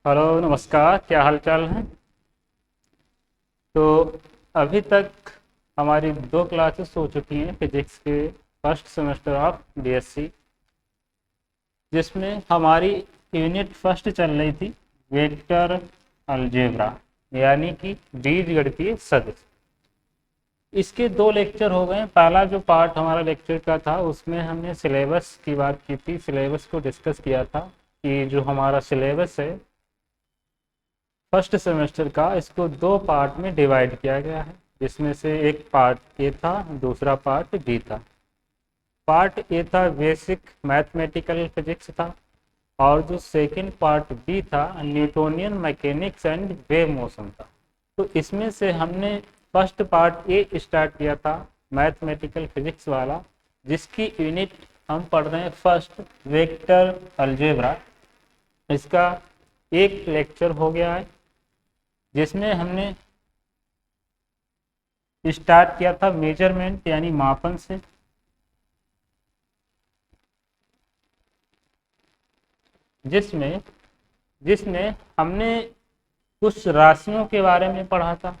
Hello, नमस्कार। क्या हाल चाल है? तो अभी तक हमारी दो क्लासेस हो चुकी हैं फिजिक्स के फर्स्ट सेमेस्टर ऑफ बीएससी, जिसमें हमारी यूनिट फर्स्ट चल रही थी वेक्टर अलजेब्रा, यानी कि बीजगणितीय सदिश। इसके दो लेक्चर हो गए। पहला जो पार्ट हमारा लेक्चर का था उसमें हमने सिलेबस की बात की थी, सिलेबस को डिस्कस किया था कि जो हमारा सिलेबस है फर्स्ट सेमेस्टर का, इसको दो पार्ट में डिवाइड किया गया है, जिसमें से एक पार्ट ए था, दूसरा पार्ट बी था। पार्ट ए था बेसिक मैथमेटिकल फिजिक्स था, और जो सेकंड पार्ट बी था Newtonian mechanics and wave motion था। तो इसमें से हमने फर्स्ट पार्ट ए स्टार्ट किया था, मैथमेटिकल फिजिक्स वाला, जिसकी यूनिट हम पढ़ रहे हैं फर्स्ट, वेक्टर अलजेब्रा। इसका एक लेक्चर हो गया है, जिसमें हमने स्टार्ट किया था मेजरमेंट यानी मापन से। जिसमें जिसमें हमने कुछ राशियों के बारे में पढ़ा था,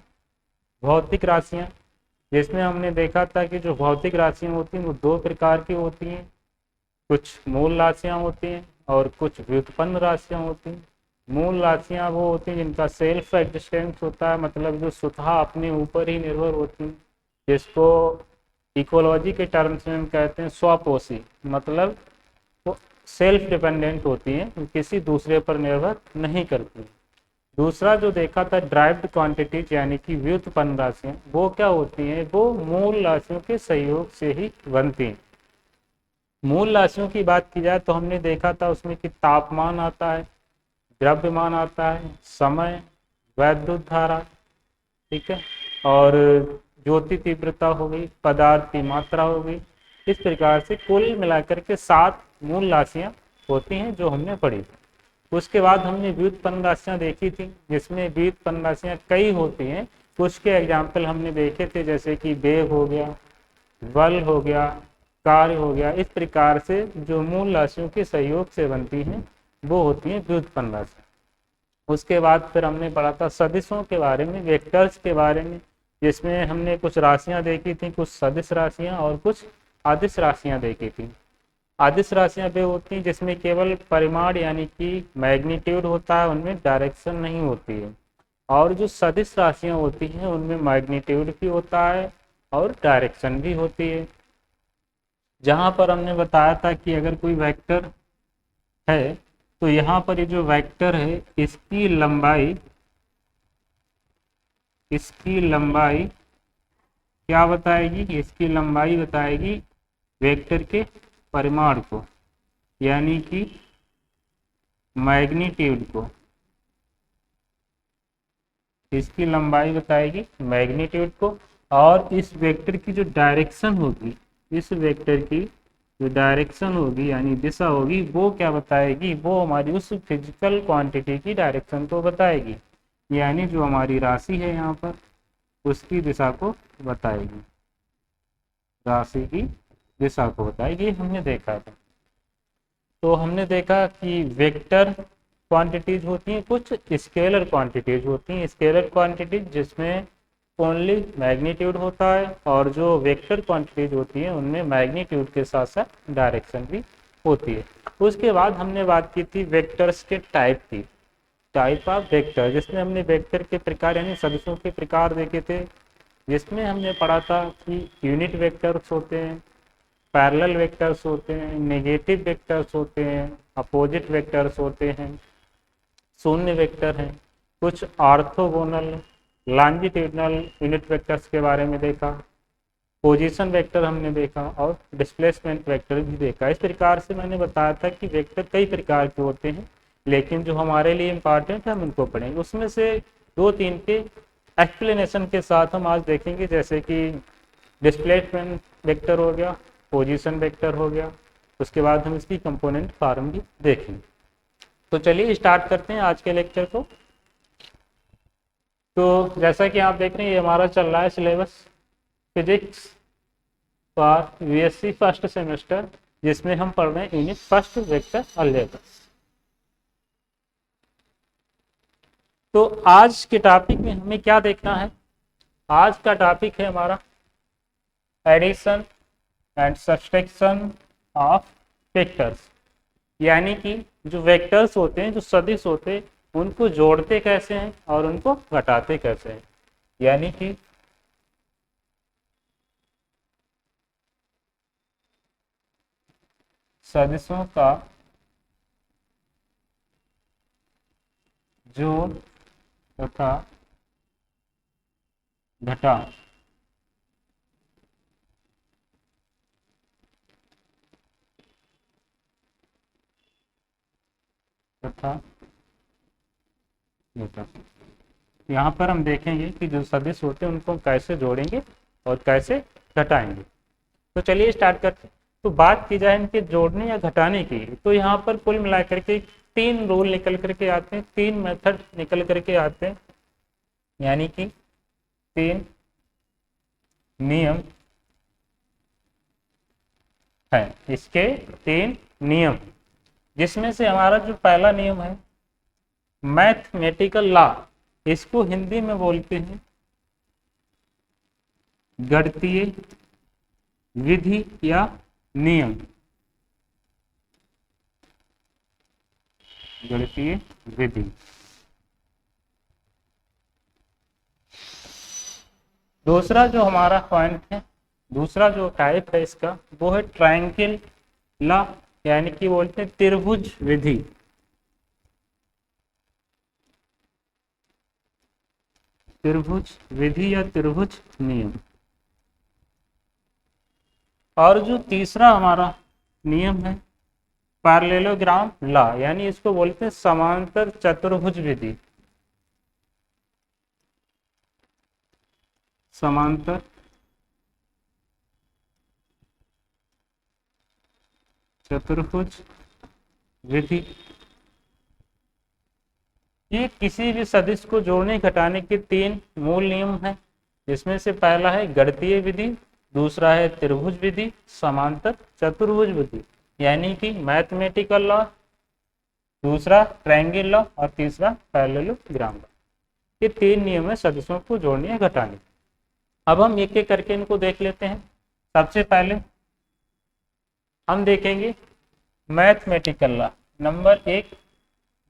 भौतिक राशियां, जिसमें हमने देखा था कि जो भौतिक राशियां होती हैं वो दो प्रकार की होती हैं। कुछ मूल राशियां होती हैं और कुछ व्युत्पन्न राशियां होती हैं। मूल राशियां वो होती हैं जिनका सेल्फ एग्जिस्टेंस होता है, मतलब जो स्वतः अपने ऊपर ही निर्भर होती हैं, जिसको इकोलॉजी के टर्म्स में हम कहते हैं स्वपोषी, मतलब वो सेल्फ डिपेंडेंट होती हैं, किसी दूसरे पर निर्भर नहीं करती। दूसरा जो देखा था ड्राइव्ड क्वांटिटीज यानी कि व्युत्पन्न राशियां, वो क्या होती हैं, वो मूल राशियों के सहयोग से ही बनती हैं। मूल राशियों की बात की जाए तो हमने देखा था उसमें कि तापमान आता है, द्रव्यमान आता है, समय, वैद्युत धारा, ठीक है, और ज्योति तीव्रता हो गई, पदार्थ की मात्रा हो गई। इस प्रकार से कुल मिलाकर के 7 मूल राशियां होती हैं जो हमने पढ़ी। उसके बाद हमने व्युत्पन्न राशियां देखी थी, जिसमें व्युत्पन्न राशियां कई होती हैं। कुछ के एग्जाम्पल हमने देखे थे, जैसे कि वेग हो गया, बल हो गया, कार्य हो गया। इस प्रकार से जो मूल राशियों के सहयोग से बनती हैं वो होती हैं व्युत्पन्न राशियां। उसके बाद फिर हमने पढ़ा था सदिशों के बारे में, वेक्टर्स के बारे में, जिसमें हमने कुछ राशियां देखी थी, कुछ सदिश राशियां और कुछ अदिश राशियां देखी थी। अदिश राशियां वे होती हैं जिसमें केवल परिमाण यानी कि मैग्नीट्यूड होता है, उनमें डायरेक्शन नहीं होती है। और जो सदिश राशियां होती हैं उनमें मैग्नीट्यूड भी होता है और डायरेक्शन भी होती है। जहां पर हमने बताया था कि अगर कोई वेक्टर है तो यहाँ पर ये जो वेक्टर है इसकी लंबाई क्या बताएगी, इसकी लंबाई बताएगी वेक्टर के परिमाण को, यानी कि मैग्नीट्यूड को। इसकी लंबाई बताएगी मैग्नीट्यूड को। और इस वेक्टर की जो डायरेक्शन होगी, इस वेक्टर की जो डायरेक्शन होगी यानी दिशा होगी, वो क्या बताएगी, वो हमारी उस फिजिकल क्वांटिटी की डायरेक्शन को बताएगी, यानी जो हमारी राशि है यहाँ पर उसकी दिशा को बताएगी, राशि की दिशा को बताएगी। हमने देखा था। तो हमने देखा कि वेक्टर क्वांटिटीज होती हैं, कुछ स्केलर क्वांटिटीज होती हैं। स्केलर क्वांटिटीज जिसमें ओनली मैग्नीट्यूड होता है, और जो वेक्टर क्वांटिटीज होती हैं उनमें मैग्नीट्यूड के साथ साथ डायरेक्शन भी होती है। उसके बाद हमने बात की थी वेक्टर्स के टाइप की, टाइप ऑफ वेक्टर, जिसमें हमने वेक्टर के प्रकार यानी सदिशों के प्रकार देखे थे, जिसमें हमने पढ़ा था कि यूनिट वेक्टर्स होते हैं, पैरेलल वेक्टर्स होते हैं, नेगेटिव वेक्टर्स होते हैं, अपोजिट वेक्टर्स होते हैं, शून्य वेक्टर हैं, कुछ ऑर्थोगोनल लॉन्जिट्यूडिनल यूनिट वेक्टर्स के बारे में देखा, पोजीशन वेक्टर हमने देखा, और डिस्प्लेसमेंट वेक्टर भी देखा। इस प्रकार से मैंने बताया था कि वेक्टर कई प्रकार के होते हैं, लेकिन जो हमारे लिए इम्पॉर्टेंट है हम उनको पढ़ेंगे। उसमें से 2-3 के एक्सप्लेनेशन के साथ हम आज देखेंगे, जैसे कि डिस्प्लेसमेंट वेक्टर हो गया, पोजीशन वेक्टर हो गया। उसके बाद हम इसकी कंपोनेंट फॉर्म भी देखेंगे। तो चलिए स्टार्ट करते हैं आज के लेक्चर को। तो जैसा कि आप देख रहे हैं ये हमारा चल रहा है syllabus physics for BSc first semester, जिसमें हम पढ़ रहे हैं यूनिट फर्स्ट वेक्टर अलजेब्रा। तो आज के टॉपिक में हमें क्या देखना है? आज का टॉपिक है हमारा addition and subtraction of vectors, यानी कि जो वेक्टर्स होते हैं, जो सदिश होते हैं, उनको जोड़ते कैसे हैं और उनको घटाते कैसे हैं। यानी कि सदिशों का जोड़ तथा घटाव तथा घटाव। यहाँ पर हम देखेंगे कि जो सदिश होते हैं उनको कैसे जोड़ेंगे और कैसे घटाएंगे। तो चलिए स्टार्ट करते हैं। तो बात की जाए इनके जोड़ने या घटाने की, तो यहाँ पर कुल मिलाकर के 3 रूल निकल करके आते हैं, 3 मेथड निकल करके आते हैं, यानी कि 3 नियम है। इसके 3 नियम, जिसमें से हमारा जो पहला नियम है मैथमेटिकल लॉ, इसको हिंदी में बोलते हैं गणितीय विधि या नियम। गणितीय विधि। दूसरा जो हमारा पॉइंट है, दूसरा जो टाइप है इसका, वो है ट्रायंगल लॉ, यानी कि बोलते हैं त्रिभुज विधि। त्रिभुज विधि या त्रिभुज नियम। और जो तीसरा हमारा नियम है पैरेललोग्राम लॉ, यानी इसको बोलते हैं समांतर चतुर्भुज विधि। समांतर चतुर्भुज विधि। ये किसी भी सदिश को जोड़ने घटाने के 3 मूल नियम हैं, जिसमें से पहला है गणितीय विधि, दूसरा है त्रिभुज विधि, समांतर चतुर्भुज विधि यानी कि मैथमेटिकल लॉ, दूसरा ट्रायंगल लॉ और तीसरा पैरेललोग्राम लॉ। ये 3 नियम है सदिशों को जोड़ने या घटाने। अब हम एक एक करके इनको देख लेते हैं। सबसे पहले हम देखेंगे mathematical law. Number 1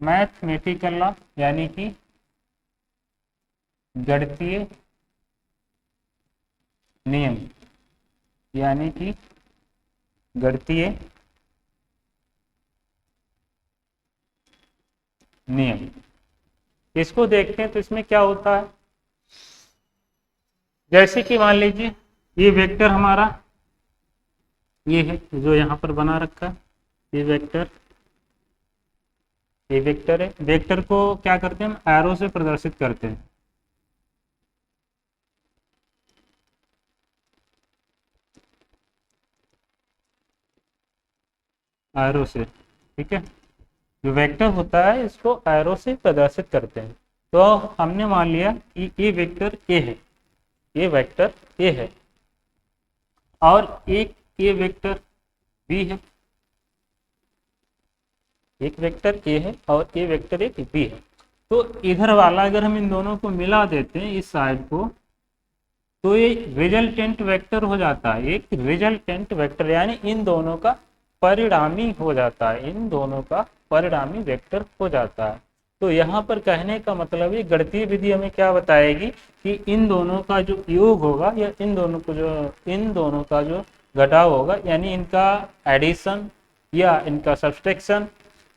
mathematical law, यानी कि गणितीय नियम, यानी कि गणितीय नियम। इसको देखते हैं तो इसमें क्या होता है। जैसे कि मान लीजिए ये वेक्टर हमारा ये है जो यहाँ पर बना रखा है, ये वेक्टर है। वेक्टर को क्या करते हैं हम एरो से प्रदर्शित करते हैं। एरो से, ठीक है। जो वेक्टर होता है इसको एरो से प्रदर्शित करते हैं। तो हमने मान लिया कि ये वेक्टर ए है, ये वेक्टर ए है और एक ये वेक्टर बी है। एक वेक्टर ए है और ये वेक्टर एक बी है। तो इधर वाला अगर हम इन दोनों को मिला देते हैं इस साइड को, तो ये रिजल्टेंट वेक्टर हो जाता है। एक रिजल्टेंट वेक्टर यानी इन दोनों का परिणामी हो जाता है, इन दोनों का परिणामी वेक्टर हो जाता है। तो यहाँ पर कहने का मतलब ये गणितीय विधि हमें क्या बताएगी कि इन दोनों का जो योग होगा या इन दोनों का जो घटाव होगा, यानी इनका एडिशन या इनका सब्सट्रैक्शन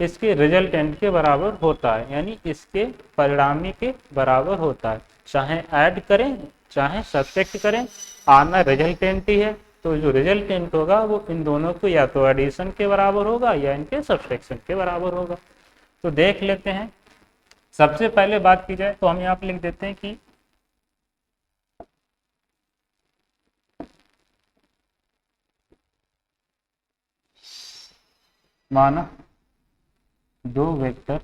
इसके रिजल्टेंट के बराबर होता है, यानी इसके परिणामी के बराबर होता है। चाहे ऐड करें चाहे सब्सट्रैक्ट करें, आना रिजल्टेंट ही है। तो जो रिजल्टेंट होगा वो इन दोनों को या तो एडिशन के बराबर होगा या इनके सब्सट्रैक्शन के बराबर होगा। तो देख लेते हैं। सबसे पहले बात की जाए तो हम यहाँ पे लिख देते हैं कि माना दो वेक्टर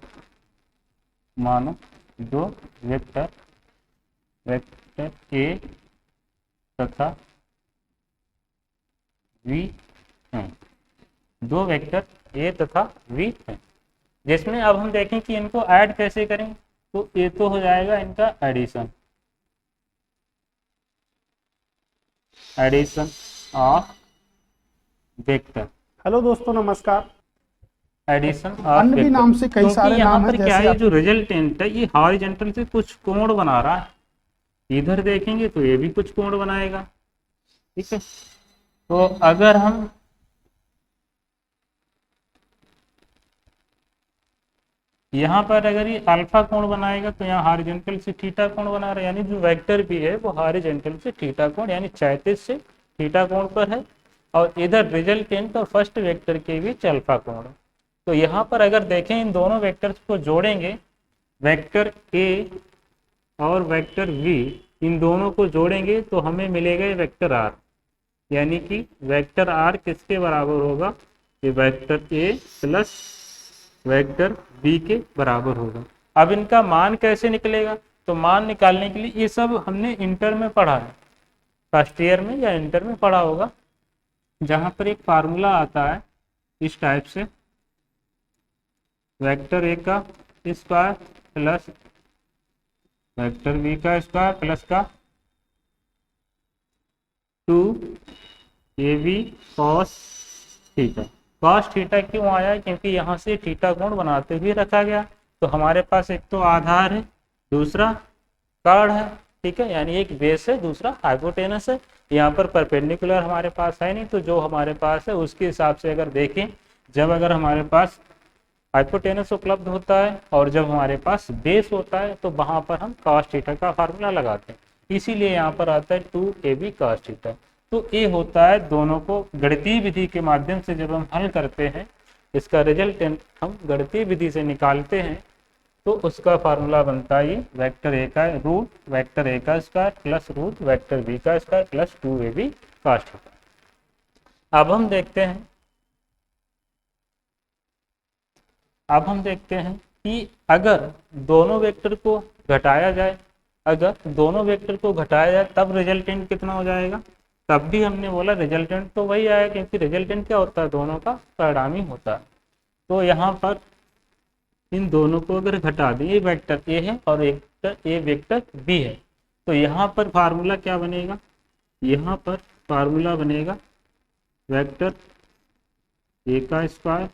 ए तथा वी हैं। दो वेक्टर ए तथा वी हैं, जिसमें अब हम देखें कि इनको ऐड कैसे करें। तो ये तो हो जाएगा इनका addition, addition of vector, hello दोस्तों, नमस्कार। एडिशन ऑफ अन्य भी वेक्टर। नाम से कई क्योंकि सारे यहाँ नाम हैं, पर क्या है, जैसे ये आप जो रिजल्टेंट है ये हॉरिजॉन्टल से कुछ कोण बना रहा है, इधर देखेंगे तो ये भी कुछ कोण बनाएगा। ठीक है, तो अगर हम यहाँ पर अगर ये अल्फा कोण बनाएगा तो यहाँ हॉरिजॉन्टल से थीटा कोण बना रहा है, यानी जो वेक्टर भी है वो हॉरिजॉन्टल से थीटा कोण यानी क्षैतिज से थीटा कोण पर है, और इधर रिजल्टेंट और फर्स्ट वेक्टर के बीच अल्फा कोण है। तो यहाँ पर अगर देखें इन दोनों वेक्टर्स को जोड़ेंगे, वेक्टर ए और वेक्टर वी, इन दोनों को जोड़ेंगे तो हमें मिलेगा ये वेक्टर आर, यानी कि वेक्टर आर किसके बराबर होगा, ये vector A plus vector B के बराबर होगा। अब इनका मान कैसे निकलेगा, तो मान निकालने के लिए ये सब हमने इंटर में पढ़ा है, फर्स्ट ईयर में या इंटर में पढ़ा होगा, जहां पर एक फार्मूला आता है इस टाइप से, वेक्टर ए का स्क्वायर प्लस वेक्टर बी का स्क्वायर प्लस का 2ab cos theta. Cos theta क्यों आया, क्योंकि यहाँ से थीटा कोण बनाते हुए रखा गया, तो हमारे पास एक तो आधार है, दूसरा कार्ड है। ठीक है, यानी एक बेस है, दूसरा हाइपोटेनस है। यहाँ पर परपेंडिकुलर हमारे पास है नहीं, तो जो हमारे पास है उसके हिसाब से अगर देखें, जब अगर हमारे पास हाइपोटेनस उपलब्ध होता है और जब हमारे पास बेस होता है तो वहां पर हम कॉस थीटा का फार्मूला लगाते हैं, इसीलिए यहाँ पर आता है 2ab कॉस थीटा। तो ये होता है, दोनों को गणितीय विधि के माध्यम से जब हम हल करते हैं, इसका रिजल्टेंट हम गणितीय विधि से निकालते हैं, तो उसका फार्मूला बनता है ये वेक्टर ए का रूट वेक्टर ए का square plus root vector B का square plus 2ab cos theta. अब हम देखते हैं कि अगर दोनों वेक्टर को घटाया जाए, अगर दोनों वेक्टर को घटाया जाए तब रिजल्टेंट कितना हो जाएगा, तब भी हमने बोला रिजल्टेंट तो वही आएगा, क्योंकि रिजल्टेंट क्या होता है, दोनों का परिणामी होता है। तो यहाँ पर इन दोनों को अगर घटा दें, ये वेक्टर ए है और ये वेक्टर बी है, तो यहाँ पर फार्मूला क्या बनेगा, यहाँ पर फार्मूला बनेगा वेक्टर ए का स्क्वायर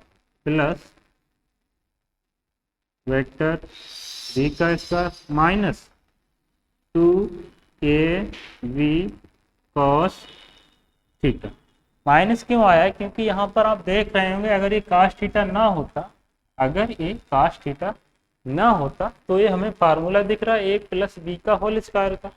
प्लस वेक्टर बी का square minus 2ab cos theta. Minus क्यों आया, क्योंकि यहाँ पर आप देख रहे होंगे, अगर ये कास थीटा ना होता, अगर ये कास थीटा ना होता तो ये हमें फार्मूला दिख रहा है ए प्लस बी का होल स्क्वायर का,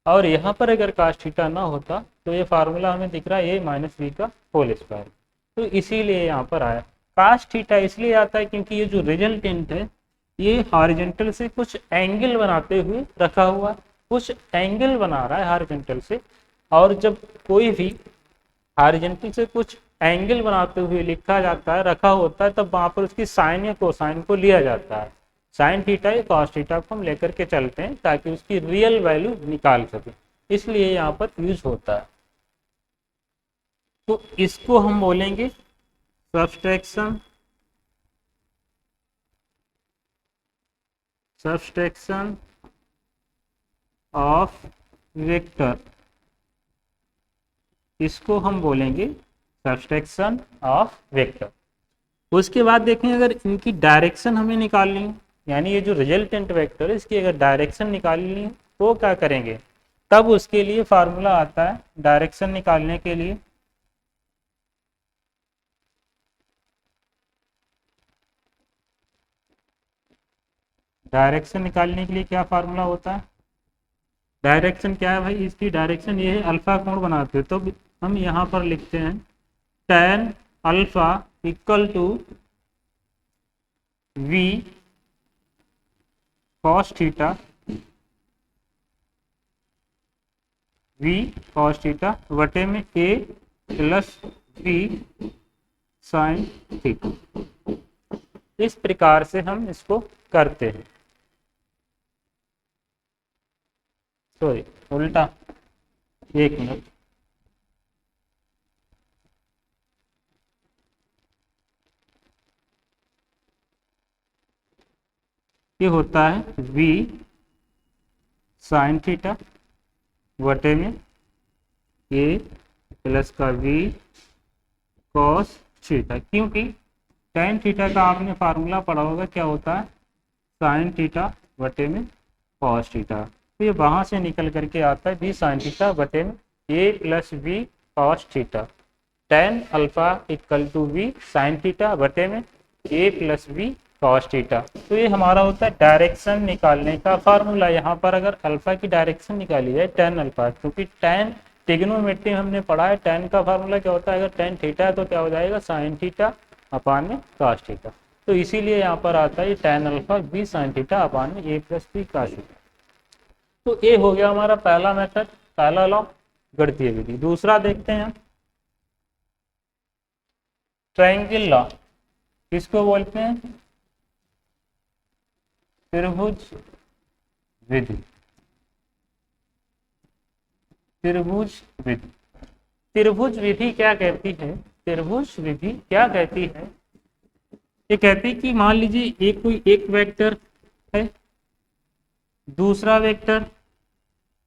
और यहाँ पर अगर कास थीटा ना होता तो ये फार्मूला हमें दिख रहा है ए माइनस बी का होल स्क्वायर। तो इसीलिए यहाँ पर आया कास थीटा, इसलिए आता है क्योंकि ये जो रिजल्टेंट है ये हॉरिजॉन्टल से कुछ एंगल बनाते हुए रखा हुआ है, कुछ एंगल बना रहा है हॉरिजॉन्टल से, और जब कोई भी हॉरिजॉन्टल से कुछ एंगल बनाते हुए लिखा जाता है, रखा होता है, तब वहां पर उसकी साइन या कोसाइन को लिया जाता है। साइन थीटा या कॉस थीटा को हम लेकर के चलते हैं ताकि उसकी रियल वैल्यू निकाल सके, इसलिए यहाँ पर यूज होता है। तो इसको हम बोलेंगे सब्सट्रैक्शन, सब्सट्रैक्शन ऑफ वेक्टर, इसको हम बोलेंगे सब्सट्रैक्शन ऑफ वेक्टर। उसके बाद देखें, अगर इनकी डायरेक्शन हमें निकालनी है, यानी ये जो रिजल्टेंट वेक्टर है इसकी अगर डायरेक्शन निकालनी है तो क्या करेंगे, तब उसके लिए फार्मूला आता है डायरेक्शन निकालने के लिए, डायरेक्शन निकालने के लिए क्या फार्मूला होता है, डायरेक्शन क्या है भाई, इसकी डायरेक्शन ये है, अल्फा कोण बनाते हैं तो हम यहाँ पर लिखते हैं tan alpha equal to V cos theta, V cos theta वटे में A plus B sine theta. इस प्रकार से हम इसको करते हैं, सॉरी उल्टा, एक मिनट, ये होता है v साइन थीटा बटे में a प्लस का v कॉस थीटा, क्योंकि tan थीटा का आपने फार्मूला पढ़ा होगा, क्या होता है साइन थीटा बटे में कॉस थीटा। तो ये वहाँ से निकल करके आता है v साइन थीटा बटे में a plus v cos theta, tan alpha equal to v sine theta बटे में a plus v cos theta. तो ये हमारा होता है डायरेक्शन निकालने का फार्मूला। यहाँ पर अगर अल्फा की डायरेक्शन निकाली जाए tan अल्फा, क्योंकि tan ट्रिग्नोमेट्री में हमने पढ़ा है, tan का फार्मूला क्या होता है, अगर tan थीटा है तो क्या हो जाएगा साइन थीटा अपान में कॉस थीटा। तो इसीलिए यहाँ पर आता है tan alpha v sine theta upon में a plus v cos theta. तो ये हो गया हमारा पहला मेथड, पहला लॉ गणितीय विधि। दूसरा देखते हैं ट्रायंगल लॉ, किसको बोलते हैं त्रिभुज विधि। त्रिभुज विधि, त्रिभुज विधि क्या कहती है, त्रिभुज विधि क्या कहती है, ये कहती है कि मान लीजिए एक कोई एक वेक्टर है, दूसरा वेक्टर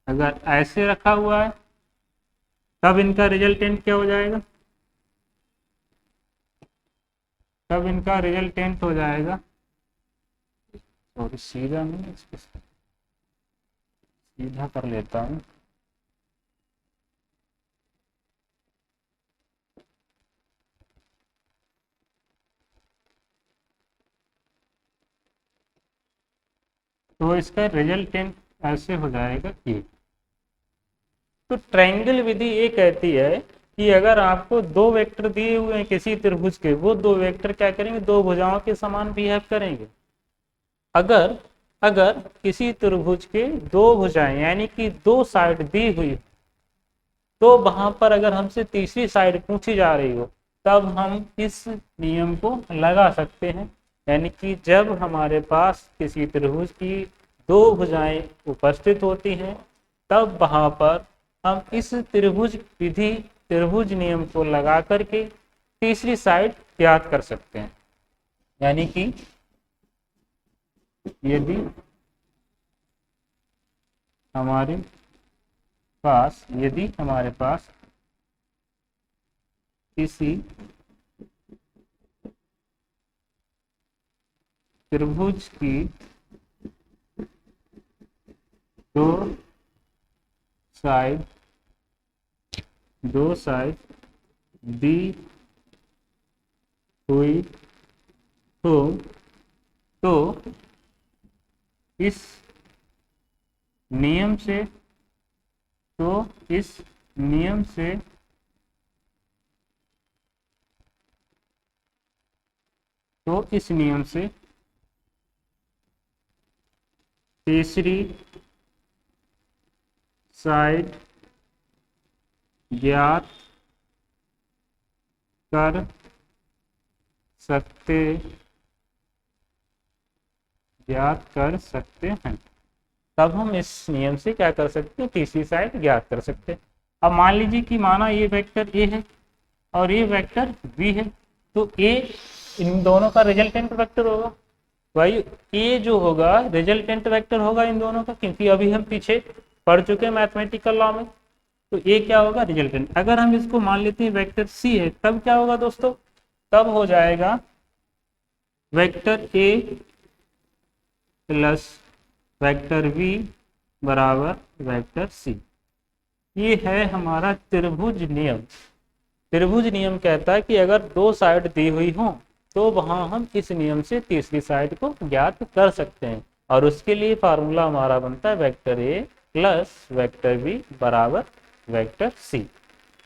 अगर ऐसे रखा हुआ है, तब इनका रिजल्टेंट क्या हो जाएगा, तब इनका रिजल्टेंट हो जाएगा, और सीधा नहीं इसको सीधा कर लेता हूं, तो इसका रिजल्टेंट ऐसे हो जाएगा ये। तो ट्रायंगल विधि ये कहती है कि अगर आपको दो वेक्टर दिए हुए हैं किसी त्रिभुज के, वो दो वेक्टर क्या करेंगे, दो भुजाओं के समान बिहेव करेंगे। अगर अगर किसी त्रिभुज के दो भुजाएं यानी कि दो साइड दी हुई, तो वहां पर अगर हमसे तीसरी साइड पूछी जा रही हो, तब हम इस नियम को लगा सकते हैं। यानी कि जब हमारे पास किसी त्रिभुज की दो भुजाएं उपस्थित होती हैं, तब वहां पर हम इस त्रिभुज विधि, त्रिभुज नियम को लगा करके तीसरी साइड ज्ञात कर सकते हैं। यानी कि यदि हमारे पास किसी त्रिभुज की दो साइड दी हुई हो, तो इस नियम से तीसरी साइड ज्ञात कर सकते हैं। तब हम इस नियम से क्या कर सकते हैं, तीसरी साइड ज्ञात कर सकते हैं। अब मान लीजिए कि माना ये वेक्टर ए है और ये वेक्टर बी है, तो ए इन दोनों का रिजल्टेंट वेक्टर होगा। भाई ए जो होगा रिजल्टेंट वेक्टर होगा इन दोनों का, क्योंकि अभी हम पीछे पढ़ चुके हैं मैथमेटिकल लॉ में। तो ए क्या होगा, रिजल्टेंट। अगर हम इसको मान लेते हैं वेक्टर सी है, तब क्या होगा दोस्तों, तब हो जाएगा vector A plus vector B बराबर वेक्टर सी। ये है हमारा त्रिभुज नियम। त्रिभुज नियम कहता है कि अगर दो साइड दी हुई हो, तो वहां हम इस नियम से तीसरी साइड को ज्ञात कर सकते हैं, और उसके लिए फार्मूला हमारा बनता है vector A plus vector B बराबर वेक्टर सी।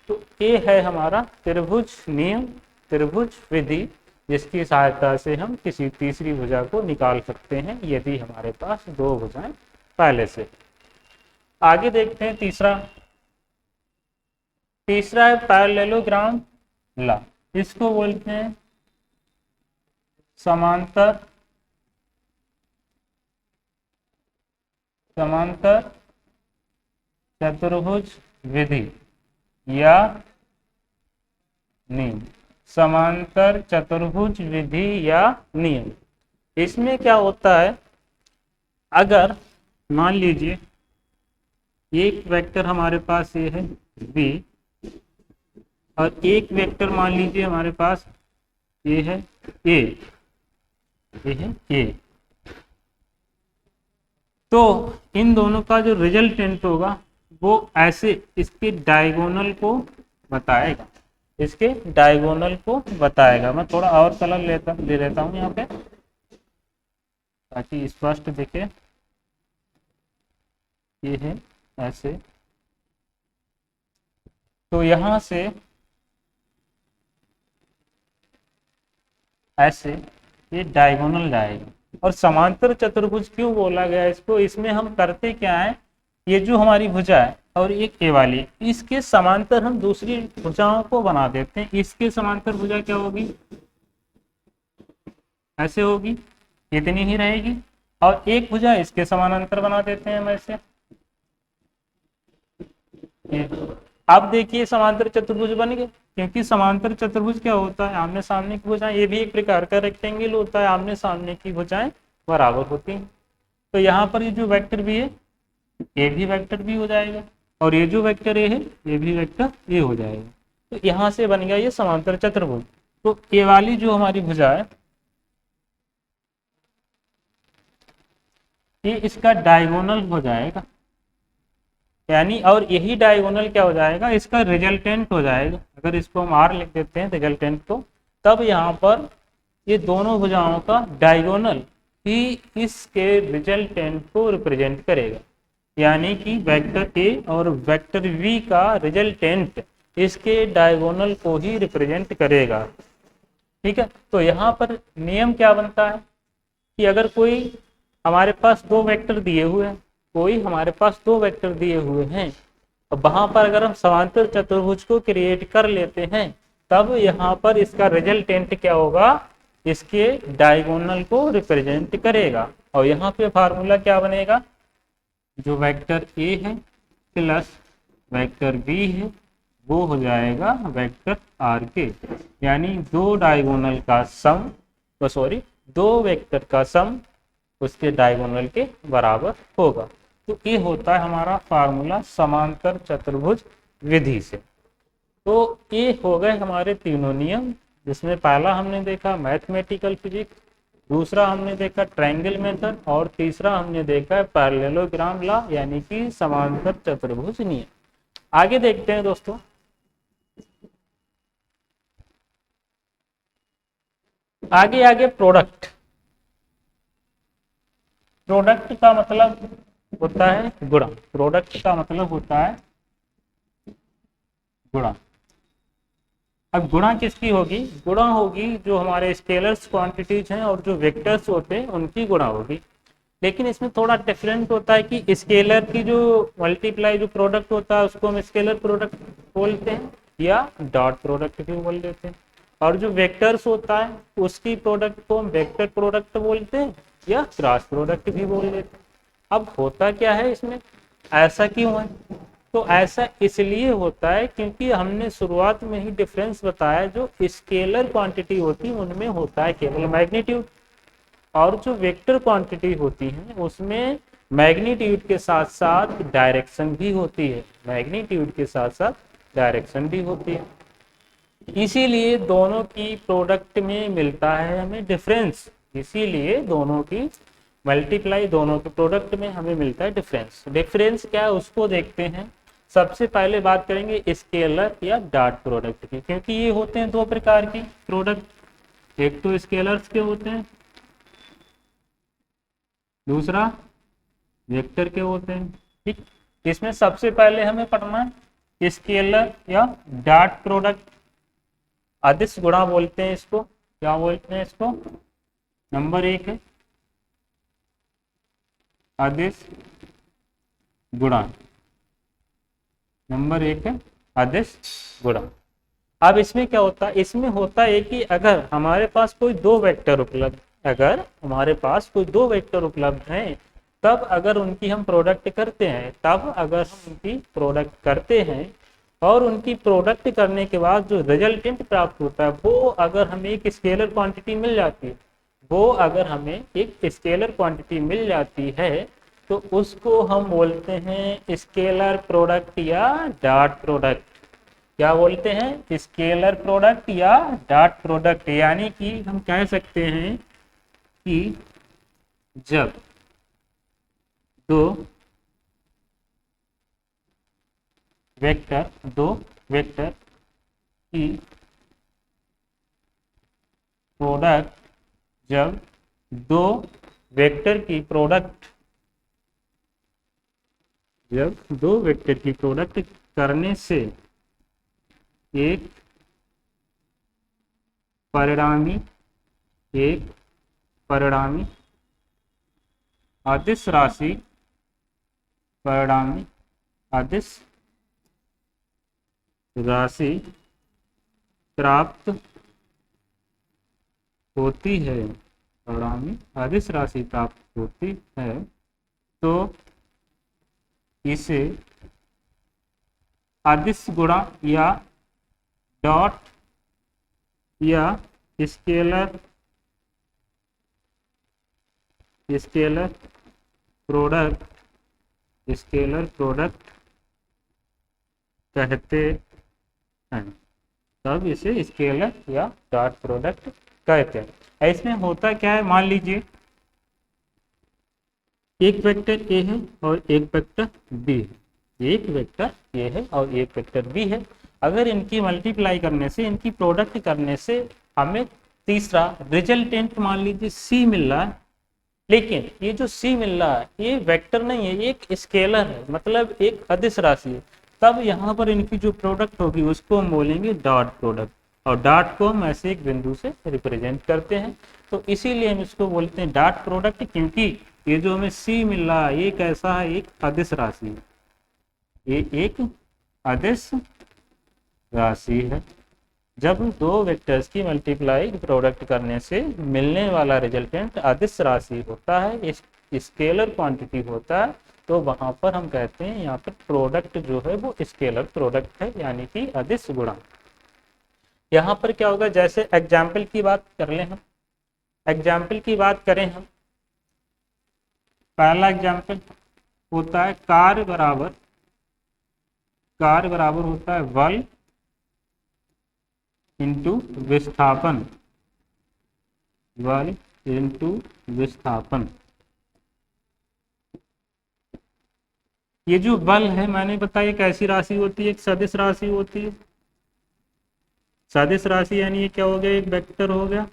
तो ये है हमारा त्रिभुज नियम, त्रिभुज विधि, जिसकी सहायता से हम किसी तीसरी भुजा को निकाल सकते हैं यदि हमारे पास दो भुजाएं पहले से। आगे देखते हैं तीसरा है पैरेललोग्राम लॉ। इसको बोलते हैं समांतर चतुर्भुज विधि या नियम। समांतर चतुर्भुज विधि या नियम, इसमें क्या होता है अगर मान लीजिए एक वेक्टर हमारे पास ये है v और एक वेक्टर मान लीजिए हमारे पास ये है a, ये है a, तो इन दोनों का जो रिजल्टेंट होगा वो ऐसे इसके डायगोनल को बताएगा, इसके डायगोनल को बताएगा। मैं थोड़ा और कलर ले लेता हूँ यहाँ पे ताकि स्पष्ट दिखे। ये है ऐसे, तो यहाँ से ऐसे ये डायगोनल जाएगा। और समांतर चतुर्भुज क्यों बोला गया इसको, इसमें हम करते क्या है, ये जो हमारी भुजा है और एक ए वाली, इसके समांतर हम दूसरी भुजाओं को बना देते हैं। इसके समांतर भुजा क्या होगी, ऐसे होगी, इतनी ही रहेगी, और एक भुजा इसके समानांतर बना देते हैं हम ऐसे। अब देखिए समांतर चतुर्भुज बन गए, क्योंकि समांतर चतुर्भुज क्या होता है, आमने सामने की भुजाएं, ये भी एक प्रकार का रेक्टेंगल होता है, आमने सामने की भुजाएं बराबर होती हैं। तो यहाँ पर ये जो वेक्टर भी है ये भी वेक्टर भी हो जाएगा, और ये जो वेक्टर ए है ये भी वेक्टर ए हो जाएगा। तो यहाँ से बन गया ये समांतर चतुर्भुज। तो ए वाली जो हमारी भुजा है ये इसका डायगोनल हो जाएगा, यानी, और यही डायगोनल क्या हो जाएगा, इसका रिजल्टेंट हो जाएगा। अगर इसको हम आर लिख देते हैं रिजल्टेंट को, तब यहाँ पर ये दोनों भुजाओं का डायगोनल ही इसके रिजल्टेंट को रिप्रेजेंट करेगा, यानी कि वेक्टर ए और वेक्टर वी का रिजल्टेंट इसके डायगोनल को ही रिप्रेजेंट करेगा। ठीक है, तो यहाँ पर नियम क्या बनता है कि अगर कोई हमारे पास दो वेक्टर दिए हुए हैं, कोई हमारे पास दो वेक्टर दिए हुए हैं, तो वहां पर अगर हम समांतर चतुर्भुज को क्रिएट कर लेते हैं, तब यहाँ पर इसका रिजल्टेंट क्या होगा, इसके डायगोनल को रिप्रेजेंट करेगा। और यहाँ पे फार्मूला क्या बनेगा, जो वेक्टर ए है प्लस वेक्टर बी है वो हो जाएगा वेक्टर आर के, यानी दो डायगोनल का सम, सॉरी दो वेक्टर का सम उसके डायगोनल के बराबर होगा। तो ये होता है हमारा फार्मूला समांतर चतुर्भुज विधि से। तो ये हो गए हमारे तीनों नियम, जिसमें पहला हमने देखा मैथमेटिकल फिजिक्स, दूसरा हमने देखा ट्रायंगल मेथड, और तीसरा हमने देखा है पैरेललोग्राम लॉ, यानी कि समांतर चतुर्भुज नियम। आगे देखते हैं दोस्तों, आगे प्रोडक्ट। प्रोडक्ट का मतलब होता है गुणा, प्रोडक्ट का मतलब होता है गुणा। अब गुणा किसकी होगी, गुणा होगी जो हमारे स्केलर्स क्वांटिटीज हैं और जो वेक्टर्स होते हैं उनकी गुणा होगी। लेकिन इसमें थोड़ा डिफरेंट होता है कि स्केलर की जो मल्टीप्लाई जो प्रोडक्ट होता है उसको हम स्केलर प्रोडक्ट बोलते हैं या डॉट प्रोडक्ट भी बोल देते हैं, और जो वेक्टर्स होता है उसकी प्रोडक्ट को हम वेक्टर प्रोडक्ट बोलते हैं या क्रॉस प्रोडक्ट भी बोल देते हैं। अब होता क्या है इसमें, ऐसा क्यों है, तो ऐसा इसलिए होता है क्योंकि हमने शुरुआत में ही डिफरेंस बताया, जो स्केलर क्वांटिटी होती है उनमें होता है केवल मैग्नीट्यूड, और जो वेक्टर क्वांटिटी होती है उसमें मैग्नीट्यूड के साथ साथ डायरेक्शन भी होती है, मैग्नीट्यूड के साथ साथ डायरेक्शन भी होती है। इसीलिए दोनों की प्रोडक्ट में मिलता है हमें डिफरेंस, इसीलिए दोनों की मल्टीप्लाई, दोनों के प्रोडक्ट में हमें मिलता है डिफरेंस। डिफरेंस क्या है उसको देखते हैं। सबसे पहले बात करेंगे स्केलर या डॉट प्रोडक्ट की, क्योंकि ये होते हैं दो प्रकार की प्रोडक्ट, एक तो स्केलर्स के होते हैं, दूसरा वेक्टर के होते हैं। ठीक, इसमें सबसे पहले हमें पढ़ना है स्केलर या डॉट प्रोडक्ट। अदिश गुणा बोलते हैं इसको, क्या बोलते हैं इसको, नंबर एक है अदिश गुणा, नंबर एक है अदिश गुणा। अब इसमें क्या होता है, इसमें होता है कि अगर हमारे पास कोई दो वेक्टर उपलब्ध, अगर हमारे पास कोई दो वेक्टर उपलब्ध हैं, तब अगर उनकी हम प्रोडक्ट करते हैं, तब अगर हम उनकी प्रोडक्ट करते हैं और उनकी प्रोडक्ट करने के बाद जो रिजल्टेंट प्राप्त होता है वो अगर हमें एक स्केलर क्वांटिटी मिल जाती है, वो अगर हमें एक स्केलर क्वांटिटी मिल जाती है तो उसको हम बोलते हैं स्केलर प्रोडक्ट या डॉट प्रोडक्ट। क्या बोलते हैं? स्केलर प्रोडक्ट या डॉट प्रोडक्ट। यानी कि हम कह सकते हैं कि जब दो वेक्टर की प्रोडक्ट, जब दो वेक्टर की प्रोडक्ट, जब दो वेक्टर की प्रोडक्ट करने से एक परिणामी अदिश राशि प्राप्त होती है, परिणामी अदिश राशि प्राप्त होती है, तो इसे अदिश गुणा या डॉट या स्केलर प्रोडक्ट कहते हैं। तब इसे स्केलर या डॉट प्रोडक्ट कहते हैं। इसमें होता क्या है, मान लीजिए एक वेक्टर ए है और एक वेक्टर बी है, एक वेक्टर ए है और एक वेक्टर बी है। अगर इनकी मल्टीप्लाई करने से, इनकी प्रोडक्ट करने से हमें तीसरा रिजल्टेंट मान लीजिए सी मिल रहा है, लेकिन ये जो सी मिल रहा है ये वेक्टर नहीं है, एक स्केलर है, मतलब एक अदिश राशि है। तब यहाँ पर इनकी जो प्रोडक्ट होगी उसको हम बोलेंगे डॉट प्रोडक्ट, और डॉट को हम ऐसे एक बिंदु से रिप्रेजेंट करते हैं। तो इसीलिए हम इसको बोलते हैं डॉट प्रोडक्ट, क्योंकि ये जो हमें सी मिल रहा है ये कैसा है, एक अदिश राशि है, ये एक अदिश राशि है। जब दो वेक्टर्स की मल्टीप्लाई प्रोडक्ट करने से मिलने वाला रिजल्टेंट अदिश राशि होता है, स्केलर क्वांटिटी होता है, तो वहां पर हम कहते हैं यहाँ पर प्रोडक्ट जो है वो स्केलर प्रोडक्ट है, यानी कि अदिश गुणा। यहाँ पर क्या होगा, जैसे एग्जाम्पल की बात कर लें हम, एग्जाम्पल की बात करें हम, पहला एग्जाम्पल होता है कार्य बराबर होता है बल इंटू विस्थापन, बल इंटू विस्थापन। ये जो बल है मैंने बताया कैसी राशि होती है, एक सदिश राशि होती है। सदिश राशि यानी ये क्या हो गया, एक वेक्टर हो गया,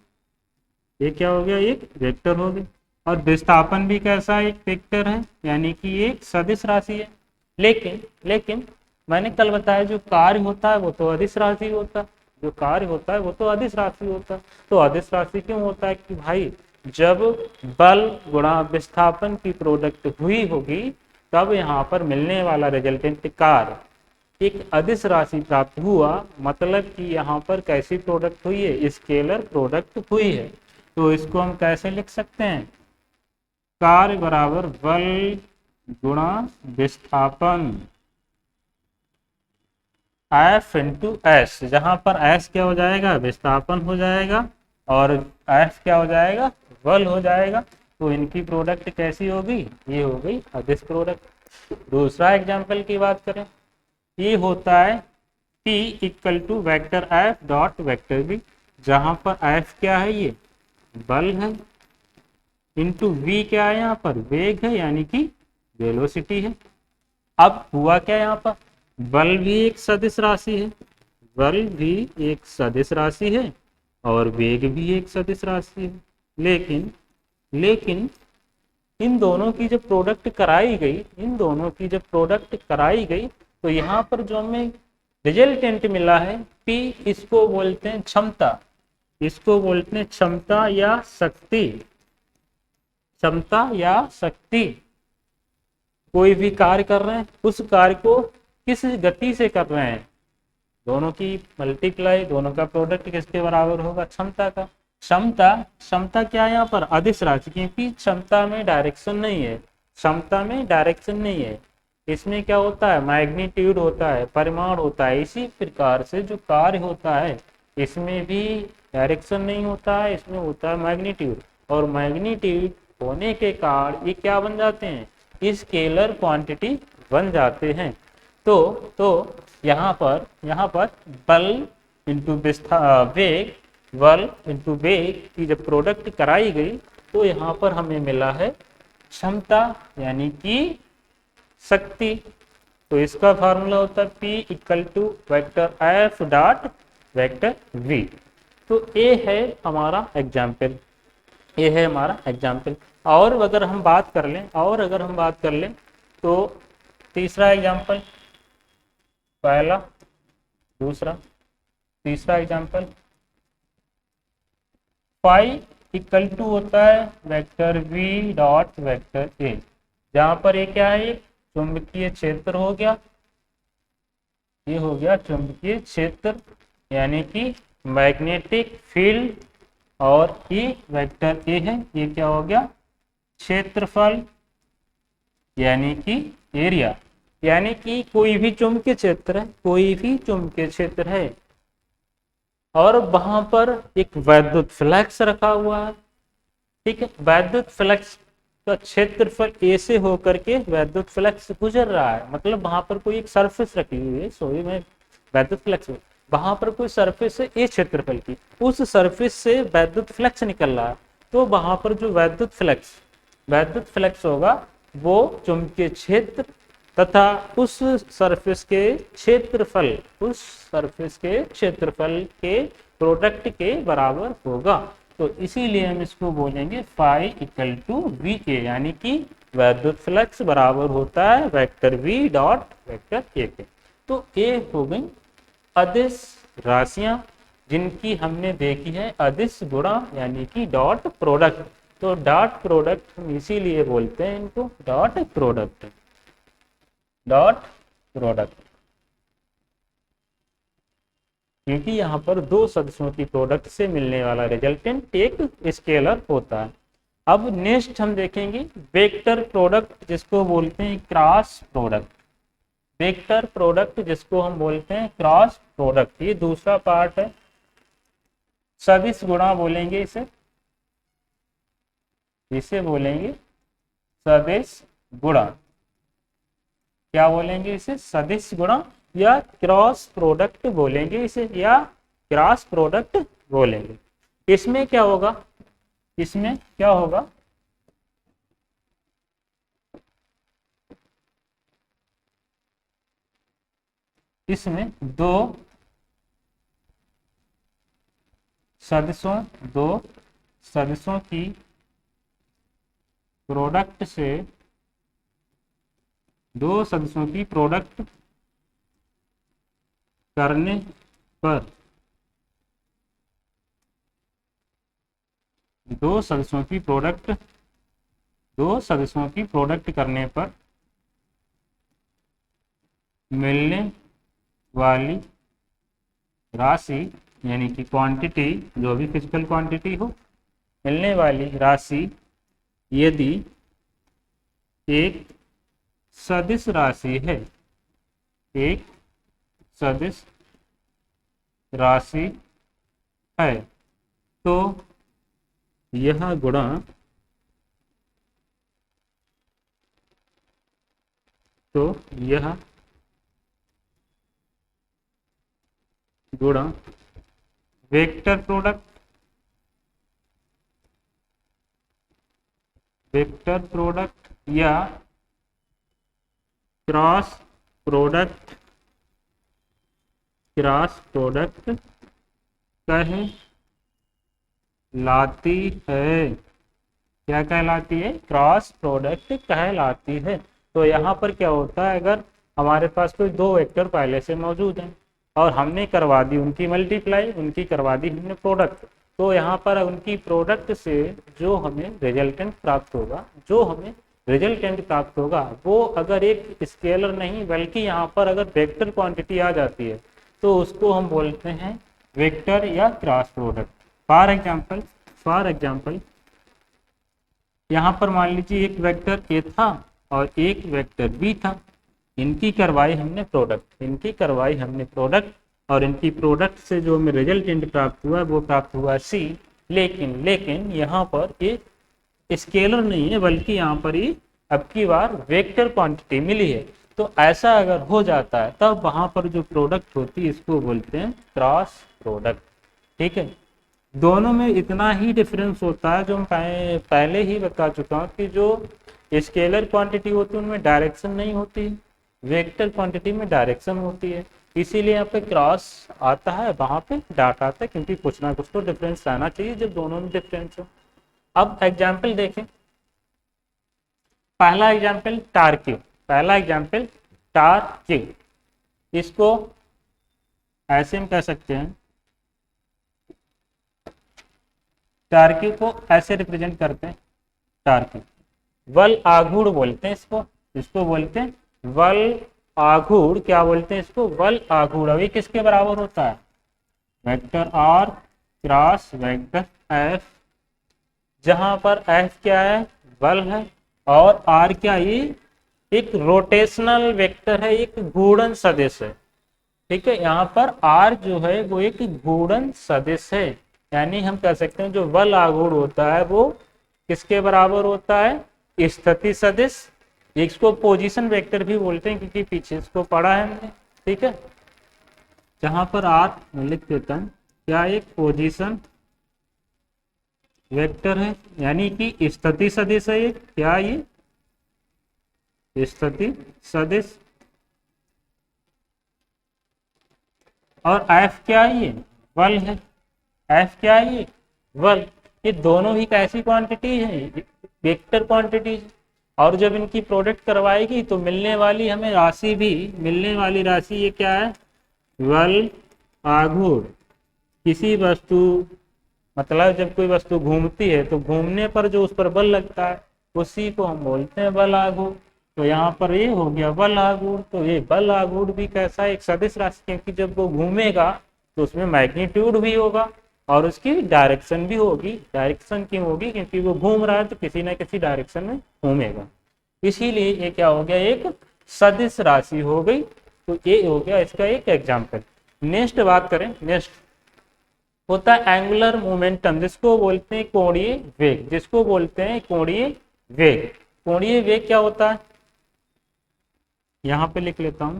ये क्या हो गया, एक वेक्टर हो गया। और विस्थापन भी कैसा, एक वेक्टर है, यानी कि ये एक सदिश राशि है। लेकिन मैंने कल बताया जो कार्य होता है वो तो अदिश राशि होता है, जो कार्य होता है वो तो अदिश राशि होता है। तो अदिश राशि क्यों होता है कि भाई जब बल गुणा विस्थापन की प्रोडक्ट हुई होगी तब यहाँ पर मिलने वाला रिजल्टेंट कार्य एक अदिश राशि प्राप्त हुआ, मतलब कि यहाँ पर कैसी प्रोडक्ट हुई है, स्केलर प्रोडक्ट हुई है। तो इसको हम कैसे लिख सकते हैं, कार्य बराबर बल गुणा विस्थापन F इंटू एस, जहां पर S क्या हो जाएगा, विस्थापन हो जाएगा, और F क्या हो जाएगा, बल हो जाएगा। तो इनकी प्रोडक्ट कैसी होगी, ये हो गई अदिश प्रोडक्ट। दूसरा एग्जांपल की बात करें, ये होता है P equal to vector F dot vector B, जहां पर F क्या है, ये बल है, इंटू V क्या है, यहाँ पर वेग है, यानी कि वेलोसिटी है। अब हुआ क्या, यहाँ पर बल भी एक सदिश राशि है, बल भी एक सदिश राशि है और वेग भी एक सदिश राशि है। लेकिन इन दोनों की जब प्रोडक्ट कराई गई, तो यहाँ पर जो हमें रिजल्टेंट मिला है P, इसको बोलते हैं क्षमता, इसको बोलते हैं क्षमता या शक्ति। कोई भी कार्य कर रहे हैं, उस कार्य को किस गति से कर रहे हैं, दोनों की मल्टीप्लाई, दोनों का प्रोडक्ट किसके बराबर होगा, क्षमता का। क्षमता क्या है यहाँ पर, अदिश राशि, क्योंकि क्षमता में डायरेक्शन नहीं है, इसमें क्या होता है, मैग्नीट्यूड होता है, परिमाण होता है। इसी प्रकार से जो कार्य होता है इसमें भी डायरेक्शन नहीं होता है, इसमें होता है मैग्नीट्यूड। और मैग्नीट्यूड होने के कारण ये क्या बन जाते हैं, स्केलर क्वांटिटी बन जाते हैं। तो यहाँ पर बल इंटू वेग, बल इंटू वेग की जब प्रोडक्ट कराई गई तो यहाँ पर हमें मिला है क्षमता यानी कि शक्ति। तो इसका फार्मूला होता है P equal to vector F dot vector V। तो ये है हमारा एग्जाम्पल, ये है हमारा एग्जाम्पल। और अगर हम बात कर लें तो तीसरा एग्जाम्पल, पहला, दूसरा, तीसरा एग्जाम्पल, फाई इक्वल टू होता है vector V dot vector A, जहां पर ये क्या है, चुंबकीय क्षेत्र हो गया, ये हो गया चुंबकीय क्षेत्र यानी कि मैग्नेटिक फील्ड, और ये वेक्टर ए है, ये क्या हो गया क्षेत्रफल यानी कि एरिया। यानी कि कोई भी चुंबकीय क्षेत्र है, कोई भी चुंबकीय क्षेत्र है और वहां पर एक वैद्युत फ्लक्स रखा हुआ है, ठीक है, वैद्युत फ्लक्स का क्षेत्रफल ए से होकर के वैद्युत फ्लक्स गुजर रहा है, मतलब वहां पर कोई एक सरफेस रखी हुई है, सॉरी मैं वैद्युत फ्लक्स, वहां पर कोई सरफेस है ए क्षेत्रफल की, उस सरफेस से वैद्युत फ्लक्स निकल रहा है, तो वहां पर जो वैद्युत फ्लक्स होगा वो चुंबकीय क्षेत्र तथा उस सरफेस के क्षेत्रफल के प्रोडक्ट के बराबर होगा। तो इसीलिए हम इसको बोलेंगे phi equal to V A, यानी कि वैद्युत फ्लक्स बराबर होता है vector V dot vector A के। तो ये हो गई अदिश राशियां जिनकी हमने देखी है अदिश गुणा यानी कि डॉट प्रोडक्ट। तो डॉट प्रोडक्ट हम इसीलिए बोलते हैं इनको डॉट प्रोडक्ट, क्योंकि यहाँ पर दो सदस्यों की प्रोडक्ट से मिलने वाला रिजल्टेंट एक स्केलर होता है। अब नेक्स्ट हम देखेंगे वेक्टर प्रोडक्ट जिसको बोलते हैं क्रॉस प्रोडक्ट, वेक्टर प्रोडक्ट जिसको हम बोलते हैं क्रॉस प्रोडक्ट, ये दूसरा पार्ट है। सदिश गुणा बोलेंगे इसे बोलेंगे सदिश गुणा, क्या बोलेंगे इसे, सदिश गुणा या क्रॉस प्रोडक्ट बोलेंगे इसे, या क्रॉस प्रोडक्ट बोलेंगे। इसमें क्या होगा, इसमें दो सदस्यों की प्रोडक्ट से, दो सदस्यों की प्रोडक्ट करने पर, दो सदस्यों की प्रोडक्ट करने पर मिलने वाली राशि यानी कि क्वांटिटी, जो भी फिजिकल क्वांटिटी हो, मिलने वाली राशि यदि एक सदिश राशि है, एक सदिश राशि है, तो यह गुणा वेक्टर प्रोडक्ट या क्रॉस प्रोडक्ट कहलाती है। क्या कहलाती है, क्रॉस प्रोडक्ट कहलाती है। तो यहाँ पर क्या होता है, अगर हमारे पास कोई दो वेक्टर पहले से मौजूद हैं और हमने करवा दी उनकी मल्टीप्लाई, उनकी करवा दी हमने प्रोडक्ट, तो यहाँ पर उनकी प्रोडक्ट से जो हमें रिजल्टेंट प्राप्त होगा वो अगर एक स्केलर नहीं बल्कि यहाँ पर अगर वेक्टर क्वांटिटी आ जाती है तो उसको हम बोलते हैं वेक्टर या क्रॉस प्रोडक्ट। फॉर एग्जाम्पल यहाँ पर मान लीजिए एक वेक्टर ए था और एक वेक्टर बी था, इनकी करवाई हमने प्रोडक्ट और इनकी प्रोडक्ट से जो हमें रिजल्टेंट प्राप्त हुआ वो प्राप्त हुआ सी। लेकिन लेकिन यहाँ पर ये स्केलर नहीं है, बल्कि यहाँ पर ये अब की बार वेक्टर क्वांटिटी मिली है। तो ऐसा अगर हो जाता है तब वहाँ पर जो प्रोडक्ट होती है इसको बोलते हैं क्रॉस प्रोडक्ट। ठीक है, दोनों में इतना ही डिफरेंस होता है जो मैं पहले ही बता चुका हूँ कि जो स्केलर क्वांटिटी होती है उनमें डायरेक्शन नहीं होती, वेक्टर क्वांटिटी में डायरेक्शन होती है। इसीलिए यहाँ पे क्रॉस आता है, वहाँ पे डाटा आता है, क्योंकि कुछ ना कुछ तो डिफरेंस आना चाहिए जब दोनों में डिफरेंस हो। अब एग्जाम्पल देखें, पहला एग्जाम्पल टारक्यू, पहला एग्जाम्पल टारक्यू, इसको ऐसे हम कह सकते हैं, टारक्यू को ऐसे रिप्रेजेंट करते हैं, टारक्यू वल आघूड़ बोलते हैं इसको, इसको बोलते हैं वल आघूड़। क्या बोलते हैं इसको? वल आघूड़। अभी किसके बराबर होता है? Vector R cross vector F, जहां पर एफ क्या है? बल है, और आर क्या? ये एक रोटेशनल वेक्टर है, एक घूर्णन सदिश है। ठीक है, यहाँ पर आर जो है वो एक घूर्णन सदिश है, यानी हम कह सकते हैं जो बल आघूर्ण होता है वो किसके बराबर होता है? स्थिति सदिश। इसको पोजीशन वेक्टर भी बोलते हैं क्योंकि पीछे इसको पढ़ा है हमने। ठीक है, जहां पर आर लिख देता हूं, क्या एक पोजीशन वेक्टर है, यानी कि स्थिति सदिश है ये। क्या ये स्थिति सदिश, और एफ क्या है? ये बल है। एफ क्या है? ये बल। ये दोनों ही कैसी क्वांटिटी है? Vector quantity. और जब इनकी प्रोडक्ट करवाएगी तो मिलने वाली हमें राशि भी, मिलने वाली राशि ये क्या है? बल आघूर्ण। किसी वस्तु, मतलब जब कोई वस्तु घूमती है तो घूमने पर जो उस पर बल लगता है उसी को हम बोलते हैं बल आघूर्ण। तो यहाँ पर ये हो गया बल आघूर्ण। तो ये बल आघूर्ण भी कैसा है? एक सदिश राशि, क्योंकि जब वो घूमेगा तो उसमें मैग्नीट्यूड भी होगा और उसकी डायरेक्शन भी होगी। डायरेक्शन क्यों होगी? क्योंकि वो घूम रहा है तो किसी ना किसी डायरेक्शन में घूमेगा, इसीलिए ये क्या हो गया? एक सदिश राशि हो गई। तो ये हो गया इसका एक एग्जाम्पल। नेक्स्ट बात करें, नेक्स्ट होता है एंगुलर मोमेंटम, जिसको बोलते हैं कोणीय वेग, जिसको बोलते हैं कोणीय वेग। कोणीय वेग क्या होता है? यहां पे लिख लेता हूं,